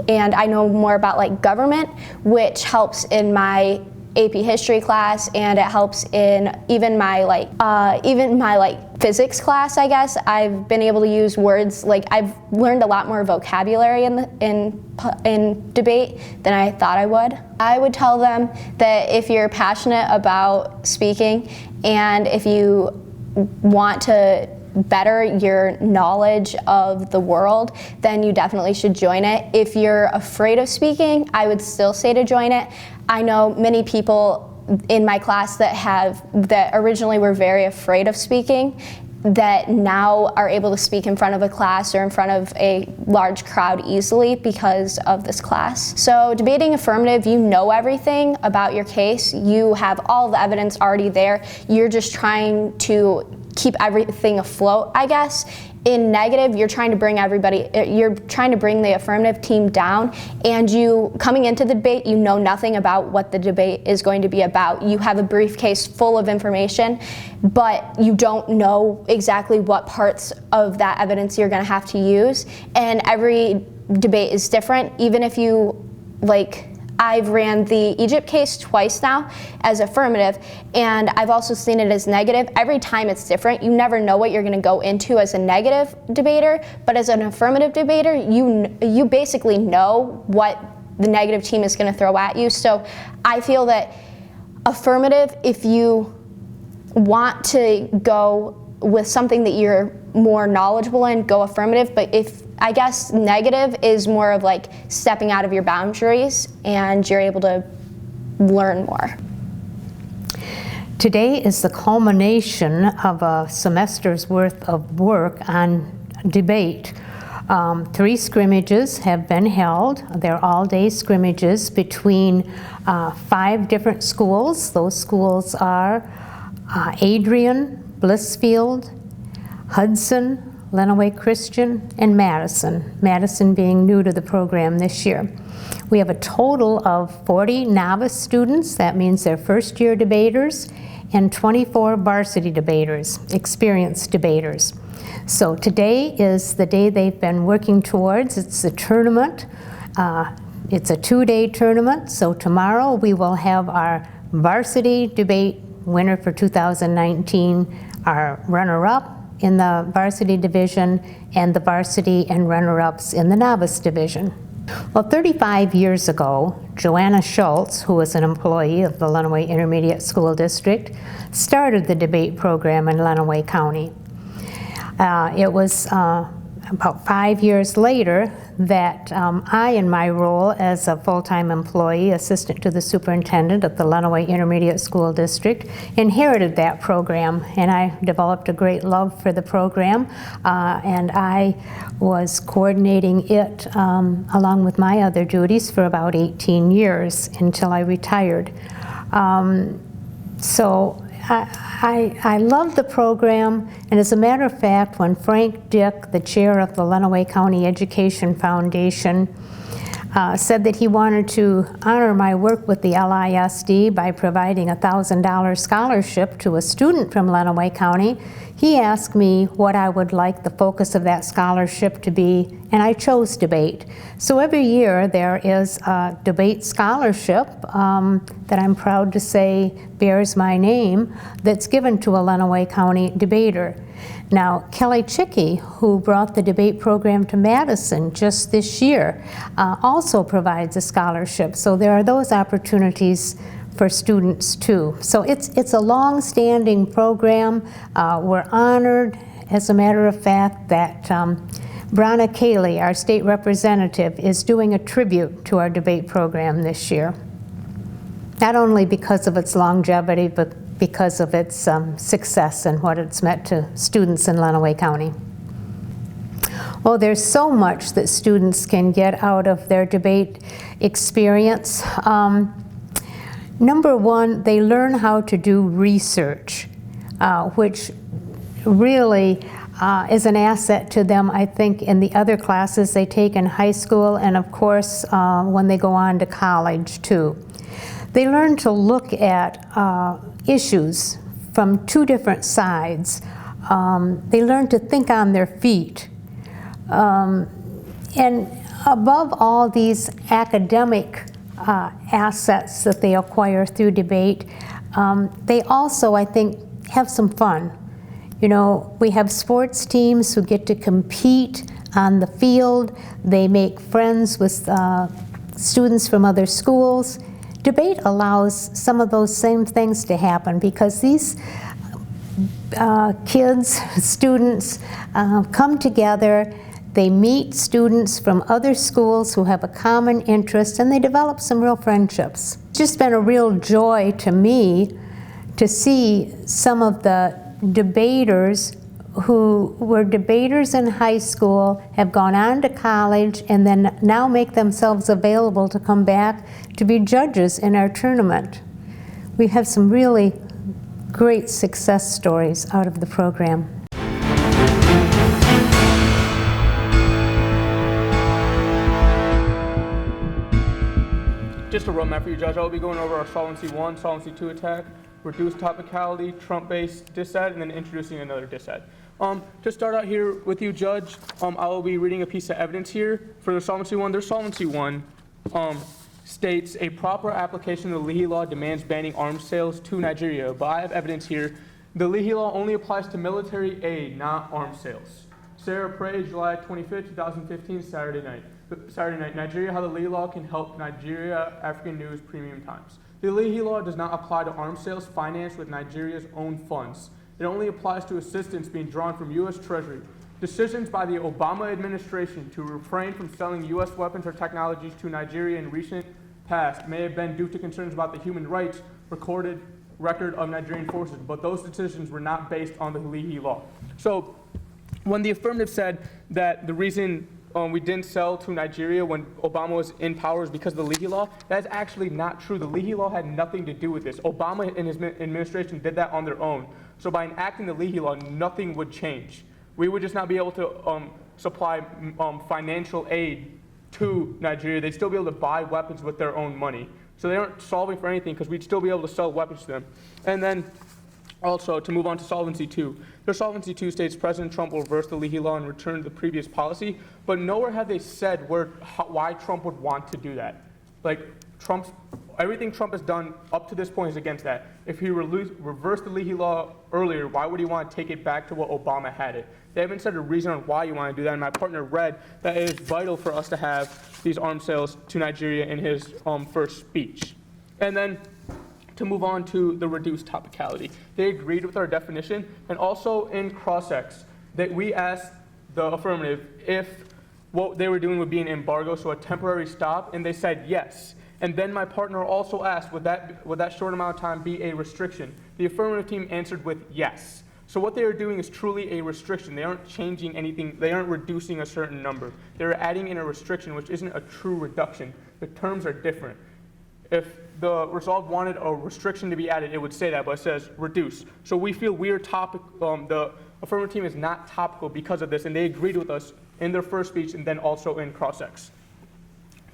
and I know more about government, which helps in my AP history class, and it helps in even my physics class, I guess. I've been able to use words, I've learned a lot more vocabulary in debate than I thought I would. I would tell them that if you're passionate about speaking and if you want to better your knowledge of the world, then you definitely should join it. If you're afraid of speaking, I would still say to join it. I know many people in my class that originally were very afraid of speaking, that now are able to speak in front of a class or in front of a large crowd easily because of this class. So debating affirmative, you know everything about your case. You have all the evidence already there. You're just trying to keep everything afloat, I guess. In negative, you're trying to bring the affirmative team down, and you, coming into the debate, you know nothing about what the debate is going to be about. You have a briefcase full of information, but you don't know exactly what parts of that evidence you're gonna have to use, and every debate is different. Even if you, I've ran the Egypt case twice now as affirmative, and I've also seen it as negative. Every time it's different. You never know what you're going to go into as a negative debater, but as an affirmative debater, you basically know what the negative team is going to throw at you. So I feel that affirmative, if you want to go with something that you're more knowledgeable in, go affirmative. But I guess negative is more of stepping out of your boundaries, and you're able to learn more. Today is the culmination of a semester's worth of work on debate. 3 scrimmages have been held. They're all-day scrimmages between 5 different schools. Those schools are Adrian, Blissfield, Hudson, Lenawee Christian, and Madison being new to the program this year. We have a total of 40 novice students, that means they're first-year debaters, and 24 varsity debaters, experienced debaters. So today is the day they've been working towards. It's the tournament. It's a 2-day tournament, so tomorrow we will have our varsity debate winner for 2019, our runner-up in the varsity division, and the varsity and runner-ups in the novice division. Well, 35 years ago, Joanna Schultz, who was an employee of the Lenawee Intermediate School District, started the debate program in Lenawee County. It was about 5 years later that I, in my role as a full-time employee, assistant to the superintendent of the Lenawee Intermediate School District, inherited that program, and I developed a great love for the program, and I was coordinating it along with my other duties for about 18 years until I retired. So I love the program, and as a matter of fact, when Frank Dick, the chair of the Lenawee County Education Foundation, said that he wanted to honor my work with the LISD by providing a $1,000 scholarship to a student from Lenawee County, he asked me what I would like the focus of that scholarship to be, and I chose debate. So every year there is a debate scholarship that I'm proud to say bears my name that's given to a Lenawee County debater. Now, Kelly Chickey, who brought the debate program to Madison just this year, also provides a scholarship. So there are those opportunities for students too. So it's a long-standing program. We're honored, as a matter of fact, that Brana Cayley, our state representative, is doing a tribute to our debate program this year. Not only because of its longevity, but because of its success and what it's meant to students in Lenawee County. Well, there's so much that students can get out of their debate experience. Number one, they learn how to do research, which really is an asset to them, I think, in the other classes they take in high school, and of course when they go on to college too. They learn to look at issues from two different sides. They learn to think on their feet. And above all these academic assets that they acquire through debate, they also, I think, have some fun. You know, we have sports teams who get to compete on the field. They make friends with students from other schools. Debate allows some of those same things to happen because these kids, students, come together. They meet students from other schools who have a common interest, and they develop some real friendships. It's just been a real joy to me to see some of the debaters who were debaters in high school, have gone on to college, and then now make themselves available to come back to be judges in our tournament. We have some really great success stories out of the program. Just a roadmap for you, Judge. I'll be going over our Solvency 1, Solvency 2 attack, reduced topicality, Trump-based disad, and then introducing another disad. To start out here with you, Judge, I will be reading a piece of evidence here for the Solvency 1. Their Solvency 1 states a proper application of the Leahy Law demands banning arms sales to Nigeria, but I have evidence here. The Leahy Law only applies to military aid, not arms sales. Sarah Prey, July 25th, 2015, Saturday night. Nigeria, how the Leahy Law can help Nigeria, African News, Premium Times. The Leahy Law does not apply to arms sales financed with Nigeria's own funds. It only applies to assistance being drawn from U.S. Treasury. Decisions by the Obama administration to refrain from selling U.S. weapons or technologies to Nigeria in recent past may have been due to concerns about the human rights record of Nigerian forces, but those decisions were not based on the Leahy Law. So when the affirmative said that the reason we didn't sell to Nigeria when Obama was in power is because of the Leahy Law, that's actually not true. The Leahy Law had nothing to do with this. Obama and his administration did that on their own. So by enacting the Leahy Law, nothing would change. We would just not be able to supply financial aid to Nigeria. They'd still be able to buy weapons with their own money. So they aren't solving for anything because we'd still be able to sell weapons to them. And then also, to move on to Solvency 2. Their Solvency 2 states President Trump will reverse the Leahy Law and return to the previous policy, but nowhere have they said why Trump would want to do that. Like, everything Trump has done up to this point is against that. If he reversed the leahy law earlier, why would he want to take it back to what Obama had it? They haven't said a reason on why you want to do that, and my partner read that it is vital for us to have these arms sales to Nigeria in his first speech. And then to move on to the reduced topicality. They agreed with our definition, and also in cross-ex, that we asked the affirmative if what they were doing would be an embargo, so a temporary stop, and they said yes. And then my partner also asked, would that short amount of time be a restriction? The affirmative team answered with yes. So what they are doing is truly a restriction. They aren't changing anything. They aren't reducing a certain number. They're adding in a restriction, which isn't a true reduction. The terms are different. If the resolve wanted a restriction to be added, it would say that, but it says reduce. So we feel we're the affirmative team is not topical because of this, and they agreed with us in their first speech and then also in cross-ex.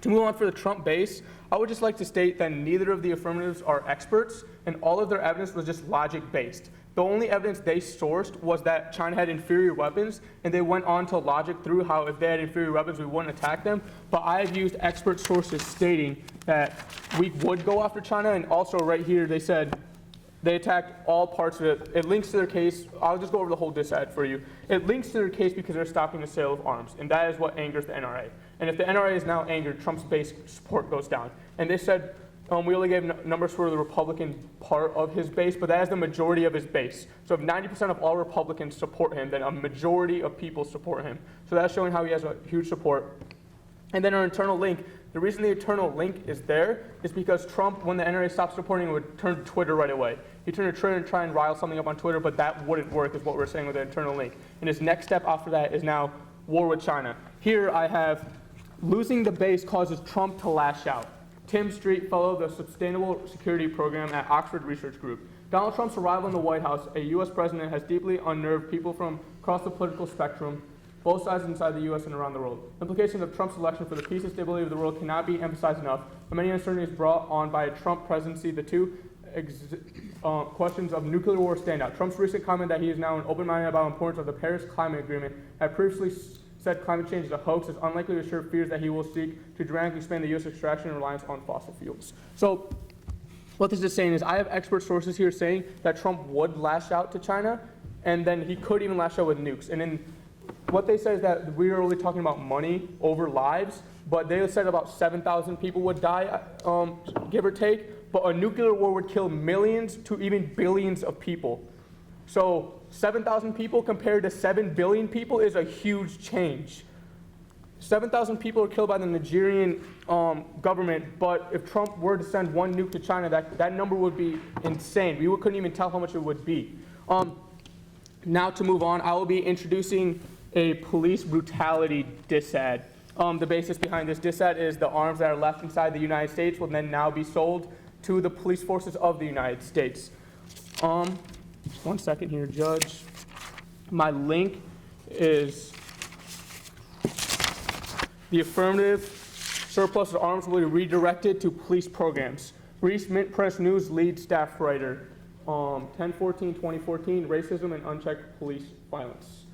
To move on for the Trump base, I would just like to state that neither of the affirmatives are experts, and all of their evidence was just logic-based. The only evidence they sourced was that China had inferior weapons, and they went on to logic through how if they had inferior weapons, we wouldn't attack them. But I have used expert sources stating that we would go after China, and also right here they said they attacked all parts of it. It links to their case. I'll just go over the whole dis-ad for you. It links to their case because they're stopping the sale of arms, and that is what angers the NRA. And if the NRA is now angered, Trump's base support goes down. And they said, we only gave numbers for the Republican part of his base, but that is the majority of his base. So if 90% of all Republicans support him, then a majority of people support him. So that's showing how he has a huge support. And then our internal link, the reason the internal link is there is because Trump, when the NRA stopped supporting him, would turn to Twitter right away. He turned to Twitter and try and rile something up on Twitter, but that wouldn't work is what we're saying with the internal link. And his next step after that is now war with China. Here I have losing the base causes Trump to lash out. Tim Street, fellow of the Sustainable Security Program at Oxford Research Group. Donald Trump's arrival in the White House, a U.S. president, has deeply unnerved people from across the political spectrum, both sides inside the U.S. and around the world. Implications of Trump's election for the peace and stability of the world cannot be emphasized enough. The many uncertainties brought on by a Trump presidency, the two questions of nuclear war stand out. Trump's recent comment that he is now open-minded about the importance of the Paris Climate Agreement had previously said climate change is a hoax is unlikely to assure fears that he will seek to dramatically expand the U.S. extraction and reliance on fossil fuels. So what this is saying is I have expert sources here saying that Trump would lash out to China, and then he could even lash out with nukes. And then what they said is that we are only talking about money over lives, but they said about 7,000 people would die, give or take, but a nuclear war would kill millions to even billions of people. So 7,000 people compared to 7 billion people is a huge change. 7,000 people are killed by the Nigerian government, but if Trump were to send one nuke to China, that number would be insane. We couldn't even tell how much it would be. Now to move on, I will be introducing a police brutality dis-ad. The basis behind this dis-ad is the arms that are left inside the United States will then now be sold to the police forces of the United States. Just 1 second here, Judge. My link is the affirmative surplus of arms will be redirected to police programs. Reese Mint Press News lead staff writer, 10/14/2014, racism and unchecked police violence.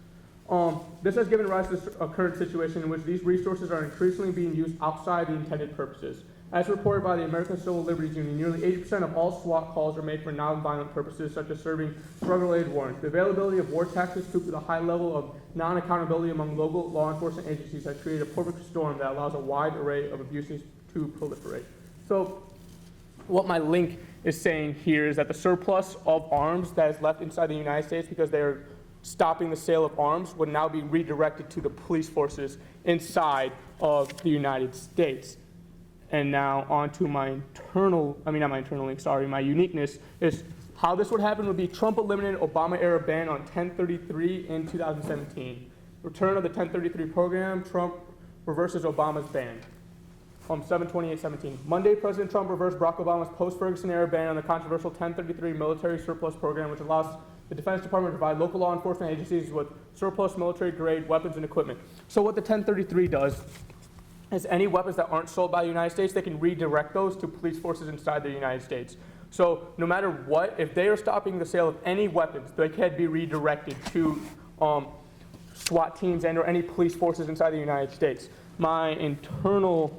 This has given rise to a current situation in which these resources are increasingly being used outside the intended purposes. As reported by the American Civil Liberties Union, nearly 80% of all SWAT calls are made for nonviolent purposes, such as serving drug-related warrants. The availability of war tactics coupled with a high level of non-accountability among local law enforcement agencies has created a perfect storm that allows a wide array of abuses to proliferate. So what my link is saying here is that the surplus of arms that is left inside the United States because they're stopping the sale of arms would now be redirected to the police forces inside of the United States. And now on to my my uniqueness is how this would happen would be Trump eliminated Obama-era ban on 1033 in 2017. Return of the 1033 program, Trump reverses Obama's ban. 7/28/17. Monday, President Trump reversed Barack Obama's post-Ferguson-era ban on the controversial 1033 military surplus program, which allows the Defense Department to provide local law enforcement agencies with surplus military-grade weapons and equipment. So what the 1033 does is any weapons that aren't sold by the United States, they can redirect those to police forces inside the United States. So no matter what, if they are stopping the sale of any weapons, they can be redirected to SWAT teams and or any police forces inside the United States. My internal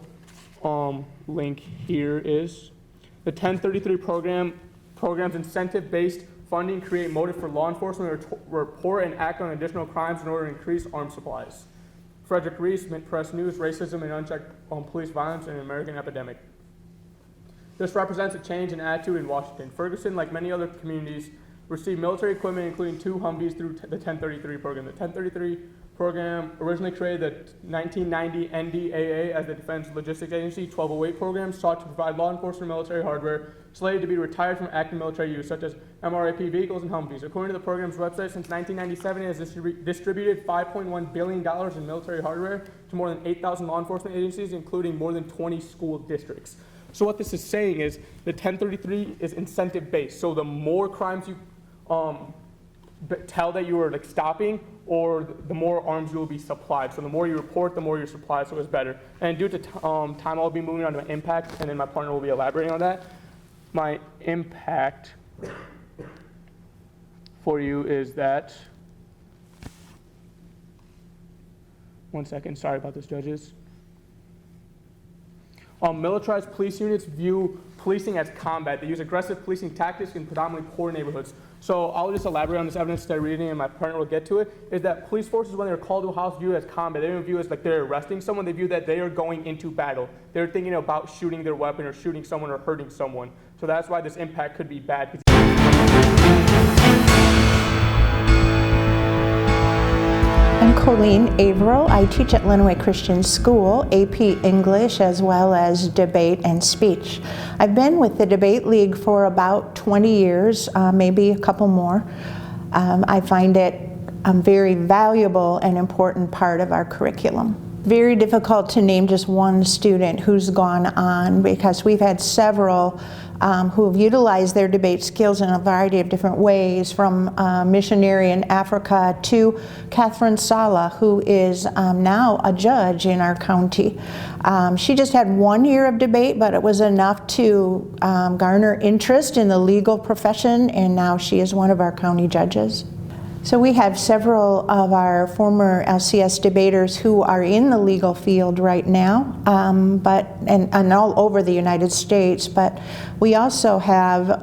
link here is the 1033 program's incentive-based funding create motive for law enforcement to report and act on additional crimes in order to increase arms supplies. Frederick Reese, Mint Press News, Racism and Unchecked Police Violence in an American Epidemic. This represents a change in attitude in Washington. Ferguson, like many other communities, received military equipment, including 2 Humvees through the 1033 program. The 1033 program originally created the 1990 NDAA as the Defense Logistics Agency 1208 program, sought to provide law enforcement military hardware slated to be retired from active military use, such as MRAP vehicles and Humvees. According to the program's website, since 1997, it has distributed $5.1 billion in military hardware to more than 8,000 law enforcement agencies, including more than 20 school districts. So what this is saying is the 1033 is incentive-based. So the more crimes you tell that you are stopping, or the more arms you will be supplied. So the more you report, the more you're supplied, so it's better. And due to time, I'll be moving on to impact, and then my partner will be elaborating on that. My impact for you is that, one second, sorry about this, judges. Militarized police units view policing as combat. They use aggressive policing tactics in predominantly poor neighborhoods. So I'll just elaborate on this evidence instead of reading it, and my partner will get to it, is that police forces, when they're called to a house, view it as combat. They don't view it as like they're arresting someone. They view that they are going into battle. They're thinking about shooting their weapon or shooting someone or hurting someone. So that's why this impact could be bad. I'm Colleen Averill. I teach at Lenawee Christian School, AP English, as well as debate and speech. I've been with the Debate League for about 20 years, maybe a couple more. I find it a very valuable and important part of our curriculum. Very difficult to name just one student who's gone on, because we've had several who have utilized their debate skills in a variety of different ways, from a missionary in Africa to Catherine Sala, who is now a judge in our county. She just had 1 year of debate, but it was enough to garner interest in the legal profession, and now she is one of our county judges. So we have several of our former LCS debaters who are in the legal field right now, and all over the United States, but we also have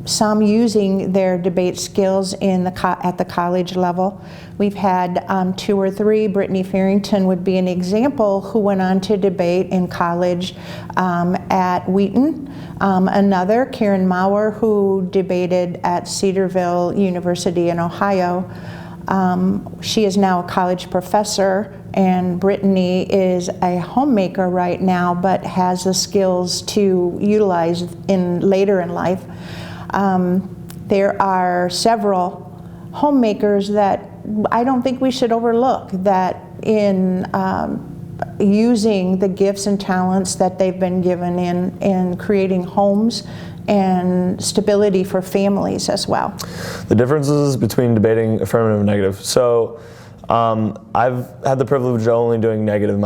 some using their debate skills at the college level. We've had 2 or 3. Brittany Farrington would be an example, who went on to debate in college at Wheaton. Another, Karen Maurer, who debated at Cedarville University in Ohio. She is now a college professor, and Brittany is a homemaker right now, but has the skills to utilize later in life. There are several homemakers that I don't think we should overlook, that in using the gifts and talents that they've been given in creating homes and stability for families as well. The differences between debating affirmative and negative. So I've had the privilege of only doing negative in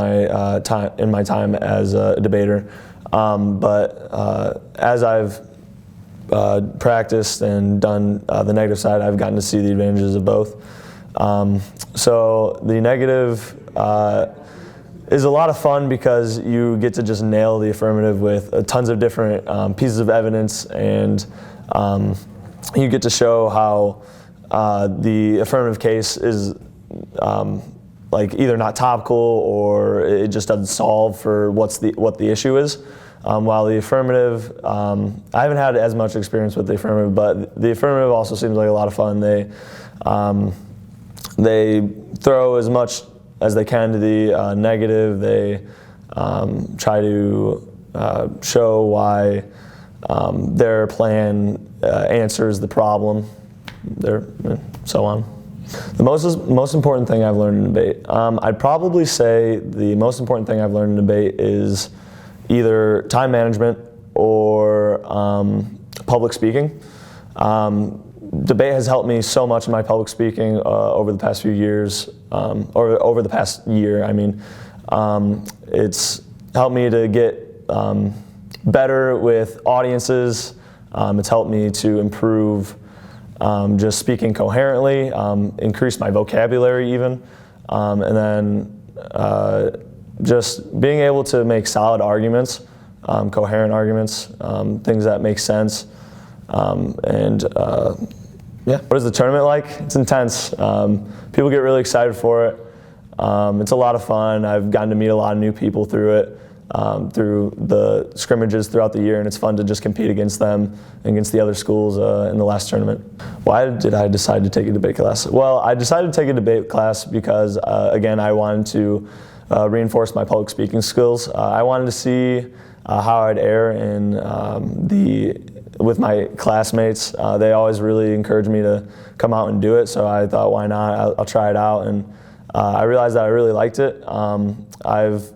my time as a debater, but as I've practiced and done the negative side, I've gotten to see the advantages of both. So the negative is a lot of fun, because you get to just nail the affirmative with tons of different pieces of evidence, and you get to show how the affirmative case is like either not topical, or it just doesn't solve for what the issue is. While the affirmative, I haven't had as much experience with the affirmative, but the affirmative also seems like a lot of fun. They throw as much as they can to the negative. They try to show why their plan answers the problem, so on. The most important thing I've learned in debate, I'd probably say the most important thing I've learned in debate is either time management or public speaking. Debate has helped me so much in my public speaking over the past few years, or over the past year, I mean. It's helped me to get better with audiences. It's helped me to improve just speaking coherently, increase my vocabulary even, and then just being able to make solid arguments, coherent arguments, things that make sense. Yeah, what is the tournament like? It's intense. People get really excited for it. It's a lot of fun. I've gotten to meet a lot of new people through it, through the scrimmages throughout the year, and it's fun to just compete against them, against the other schools in the last tournament. Why did I decide to take a debate class? Well, I decided to take a debate class because, again, I wanted to reinforce my public speaking skills. I wanted to see how I'd air with my classmates. They always really encouraged me to come out and do it, so I thought, why not? I'll try it out, and I realized that I really liked it. I've,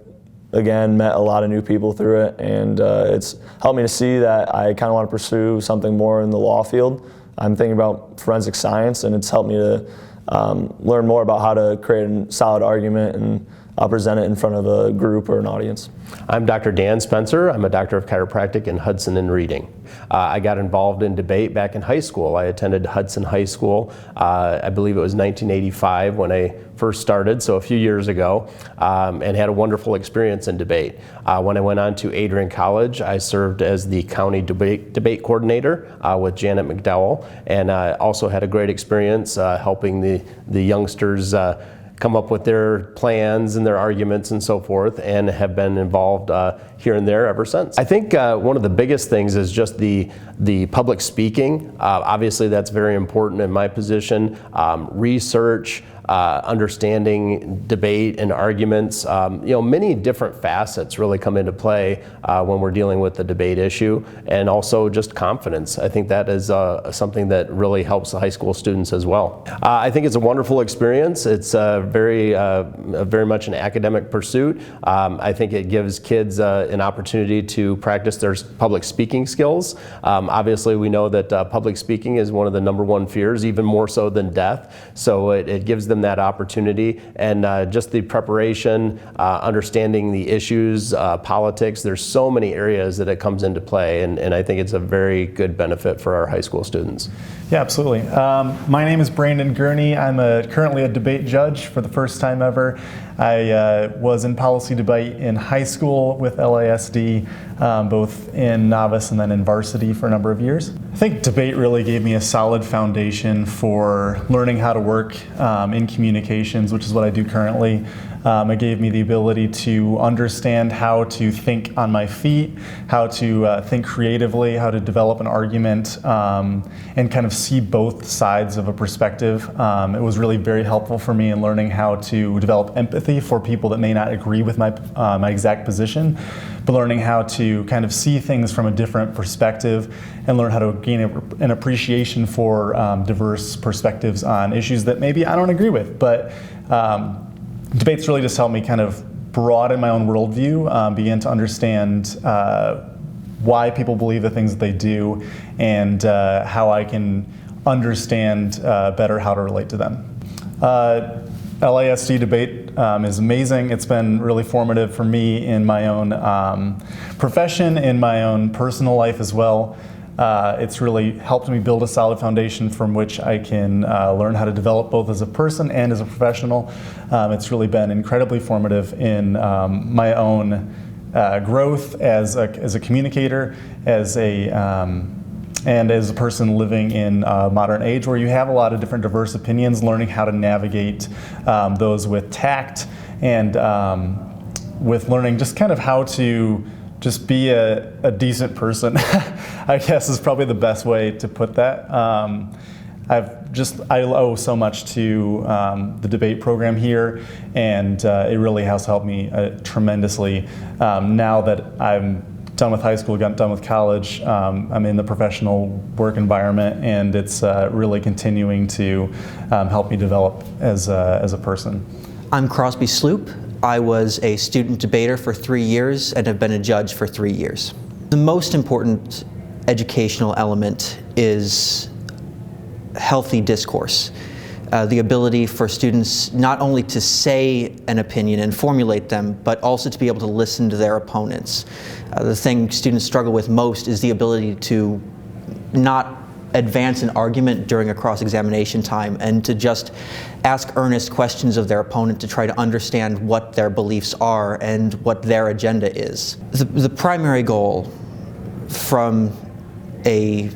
again, met a lot of new people through it, and it's helped me to see that I kind of want to pursue something more in the law field. I'm thinking about forensic science, and it's helped me to learn more about how to create a solid argument and present it in front of a group or an audience. I'm Dr. Dan Spencer. I'm a doctor of chiropractic in Hudson and Reading. I got involved in debate back in high school. I attended Hudson High School. I believe it was 1985 when I first started, so a few years ago, and had a wonderful experience in debate. When I went on to Adrian College, I served as the county debate coordinator with Janet McDowell, and also had a great experience helping the youngsters come up with their plans and their arguments and so forth, and have been involved here and there ever since. I think one of the biggest things is just the public speaking. Obviously that's very important in my position. Research, understanding debate and arguments, many different facets really come into play when we're dealing with the debate issue, and also just confidence. I think that is something that really helps the high school students as well. I think it's a wonderful experience. It's very much an academic pursuit. I think it gives kids an opportunity to practice their public speaking skills. Obviously we know that public speaking is one of the #1 fears, even more so than death. So it gives them that opportunity, and just the preparation, understanding the issues, politics. There's so many areas that it comes into play, and I think it's a very good benefit for our high school students. Yeah, absolutely. My name is Brandon Gurney. I'm currently a debate judge for the first time ever. I was in policy debate in high school with LISD, both in novice and then in varsity for a number of years. I think debate really gave me a solid foundation for learning how to work in communications, which is what I do currently. It gave me the ability to understand how to think on my feet, how to think creatively, how to develop an argument, and kind of see both sides of a perspective. It was really very helpful for me in learning how to develop empathy for people that may not agree with my exact position, but learning how to kind of see things from a different perspective and learn how to gain an appreciation for diverse perspectives on issues that maybe I don't agree with. But debates really just helped me kind of broaden my own worldview, begin to understand why people believe the things that they do, and how I can understand better how to relate to them. LISD debate is amazing. It's been really formative for me in my own profession, in my own personal life as well. It's really helped me build a solid foundation from which I can learn how to develop both as a person and as a professional. It's really been incredibly formative in my own growth as a communicator, and as a person living in a modern age where you have a lot of different diverse opinions, learning how to navigate those with tact, and with learning just kind of how to just be a decent person, I guess is probably the best way to put that. I owe so much to the debate program here, and it really has helped me tremendously. Now that I'm done with high school, got done with college, I'm in the professional work environment, and it's really continuing to help me develop as a person. I'm Crosby Sloop. I was a student debater for 3 years and have been a judge for 3 years. The most important educational element is healthy discourse. The ability for students not only to say an opinion and formulate them, but also to be able to listen to their opponents. The thing students struggle with most is the ability to not advance an argument during a cross-examination time and to just ask earnest questions of their opponent to try to understand what their beliefs are and what their agenda is. The primary goal from a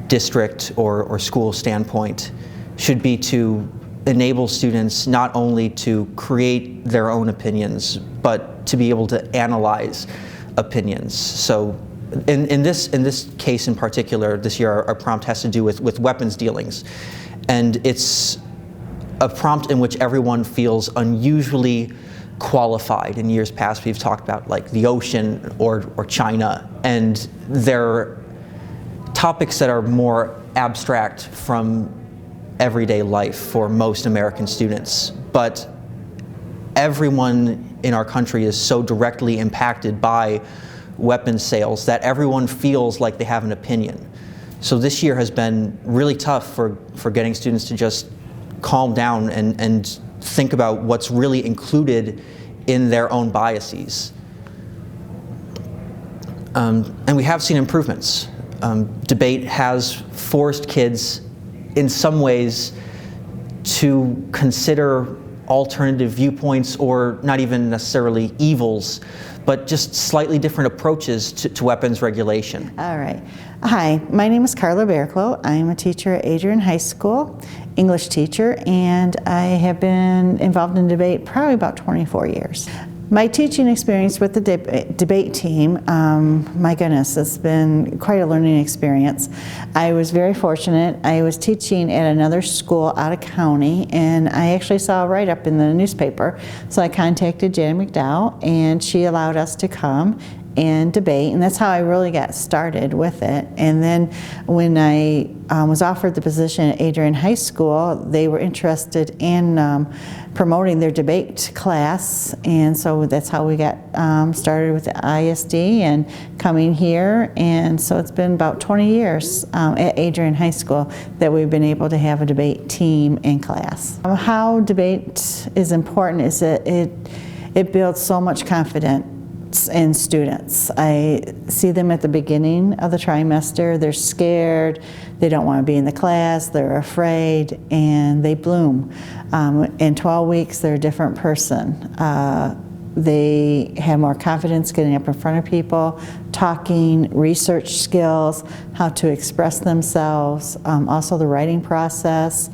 district or school standpoint should be to enable students not only to create their own opinions, but to be able to analyze opinions. So in this case in particular, this year our prompt has to do with weapons dealings. And it's a prompt in which everyone feels unusually qualified. In years past, we've talked about like the ocean or China, and they're topics that are more abstract from everyday life for most American students. But everyone in our country is so directly impacted by weapons sales that everyone feels like they have an opinion. So this year has been really tough for getting students to just calm down and think about what's really included in their own biases. And we have seen improvements. Debate has forced kids in some ways to consider alternative viewpoints, or not even necessarily evils, but just slightly different approaches to weapons regulation. All right. Hi, my name is Carla Berklow. I'm a teacher at Adrian High School, English teacher, and I have been involved in debate probably about 24 years. My teaching experience with the debate team, my goodness, it's been quite a learning experience. I was very fortunate. I was teaching at another school out of county, and I actually saw a write-up in the newspaper. So I contacted Janet McDowell, and she allowed us to come and debate, and that's how I really got started with it. And then when I was offered the position at Adrian High School, they were interested in promoting their debate class, and so that's how we got started with the ISD and coming here. And so it's been about 20 years at Adrian High School that we've been able to have a debate team in class. How debate is important is that it builds so much confidence in students. I see them at the beginning of the trimester. They're scared, they don't want to be in the class, they're afraid, and they bloom. In 12 weeks, they're a different person. They have more confidence getting up in front of people, talking, research skills, how to express themselves, also the writing process.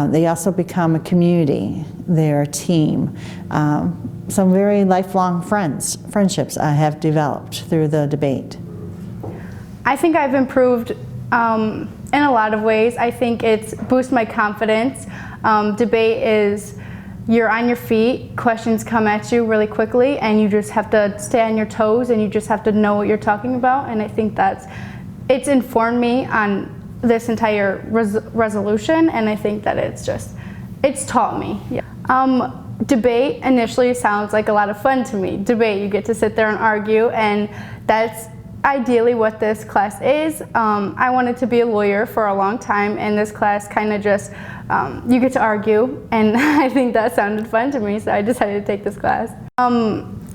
They also become a community. They're a team. Some very lifelong friendships I have developed through the debate. I think I've improved in a lot of ways. I think it's boosted my confidence. Debate is you're on your feet, questions come at you really quickly, and you just have to stay on your toes, and you just have to know what you're talking about. And I think it's informed me on this entire resolution, and I think that it's taught me. Yeah. Debate initially sounds like a lot of fun to me. Debate, you get to sit there and argue, and that's ideally what this class is. I wanted to be a lawyer for a long time, and this class kind of just, you get to argue, and I think that sounded fun to me, so I decided to take this class.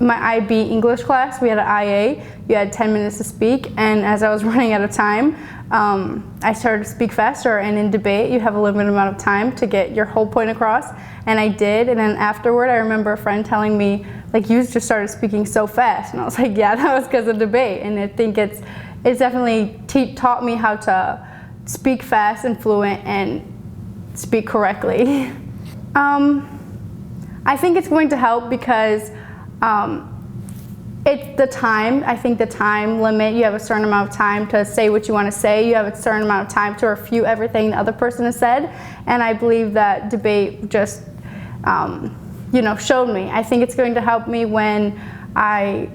My IB English class, we had an IA, you had 10 minutes to speak, and as I was running out of time, I started to speak faster, and in debate you have a limited amount of time to get your whole point across, and I did. And then afterward I remember a friend telling me, like, you just started speaking so fast, and I was like, yeah, that was because of debate. And I think it's definitely taught me how to speak fast and fluent and speak correctly. I think it's going to help because it's the time. I think the time limit, you have a certain amount of time to say what you want to say. You have a certain amount of time to refute everything the other person has said. And I believe that debate just, showed me. I think it's going to help me when I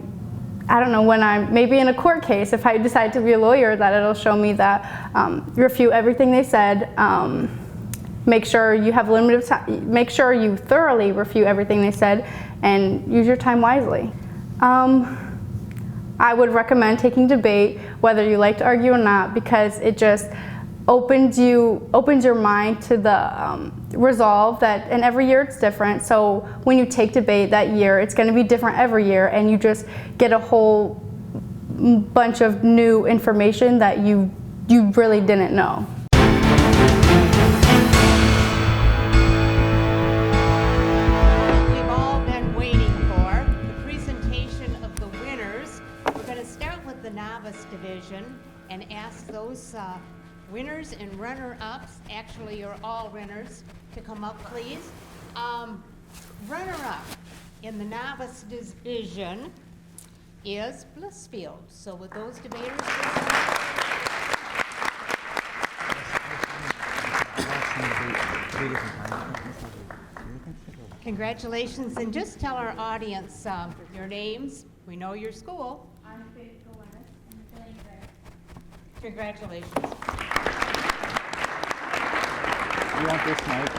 don't know, when I'm maybe in a court case, if I decide to be a lawyer, that it'll show me that refute everything they said. Make sure you have limited time. Make sure you thoroughly refute everything they said, and use your time wisely. I would recommend taking debate, whether you like to argue or not, because it just opens your mind to the resolve that, and every year it's different. So when you take debate that year, it's going to be different every year, and you just get a whole bunch of new information that you really didn't know. winners and runner-ups, actually you're all winners, to come up, please. Runner-up in the novice division is Blissfield. So with those debaters, congratulations, and just tell our audience your names. We know your school. I'm Faith Galenis, and I'm feeling there. Congratulations. You want this mic?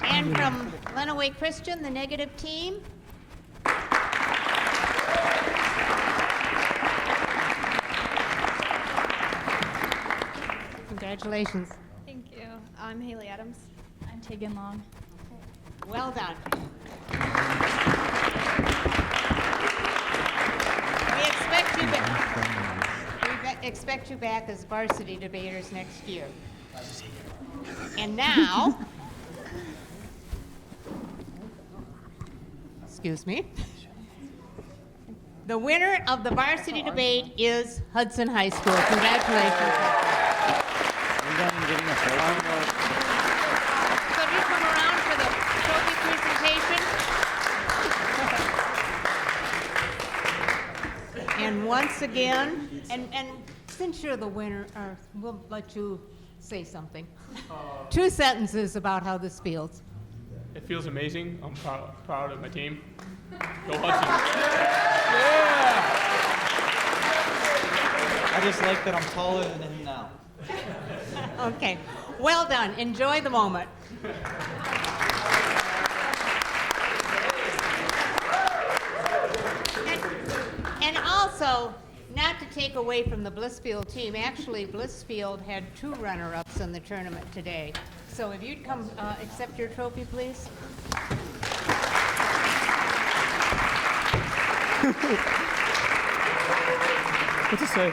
And from Lenawee Christian, the negative team. Congratulations. Thank you. I'm Haley Adams. I'm Tegan Long. Well done. We expect you back as varsity debaters next year. And now, excuse me, the winner of the varsity debate is Hudson High School. Congratulations. Could you come around for the trophy presentation? And once again, and since you're the winner, we'll let you say something. 2 sentences about how this feels. It feels amazing. I'm proud of my team. Go Hudson. I just like that I'm taller than him now. Okay, well done. Enjoy the moment. And also, not to take away from the Blissfield team, actually Blissfield had 2 runner-ups in the tournament today. So if you'd come accept your trophy, please. What's it say?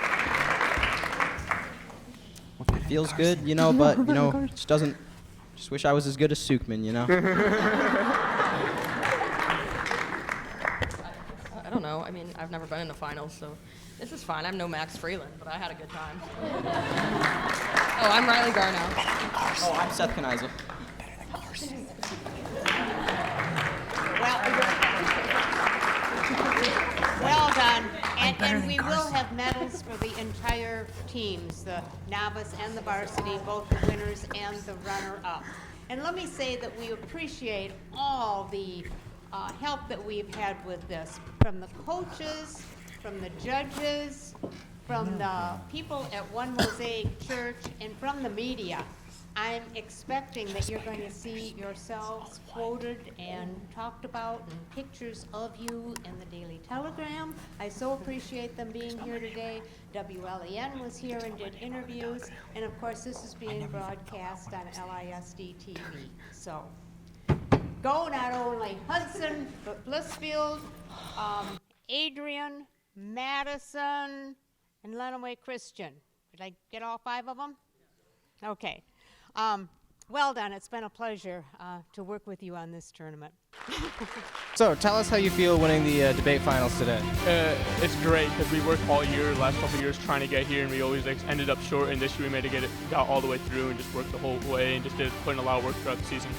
It feels good, you know, but, you know, just wish I was as good as Sukman, you know? I don't know. I mean, I've never been in a finals, so this is fine. I'm no Max Freeland, but I had a good time. Oh, I'm Riley Garnow. Oh, I'm Seth Kanizel. Well done. And we will have medals for the entire teams, the novice and the varsity, both the winners and the runner-up. And let me say that we appreciate all the help that we've had with this, from the coaches, from the judges, from the people at One Mosaic Church, and from the media. I'm expecting that you're going to see yourselves quoted and talked about, and pictures of you in the Daily Telegram. I so appreciate them being here today. WLEN was here and did interviews, and of course this is being broadcast on LISD TV. So go not only Hudson, but Blissfield, Adrian, Madison, and Lenawee Christian. Did I get all 5 of them? Okay. Well done. It's been a pleasure to work with you on this tournament. So, tell us how you feel winning the debate finals today. It's great because we worked all year, last couple of years, trying to get here, and we always ended up short. And this year we made it got all the way through and just worked the whole way and just put in a lot of work throughout the season.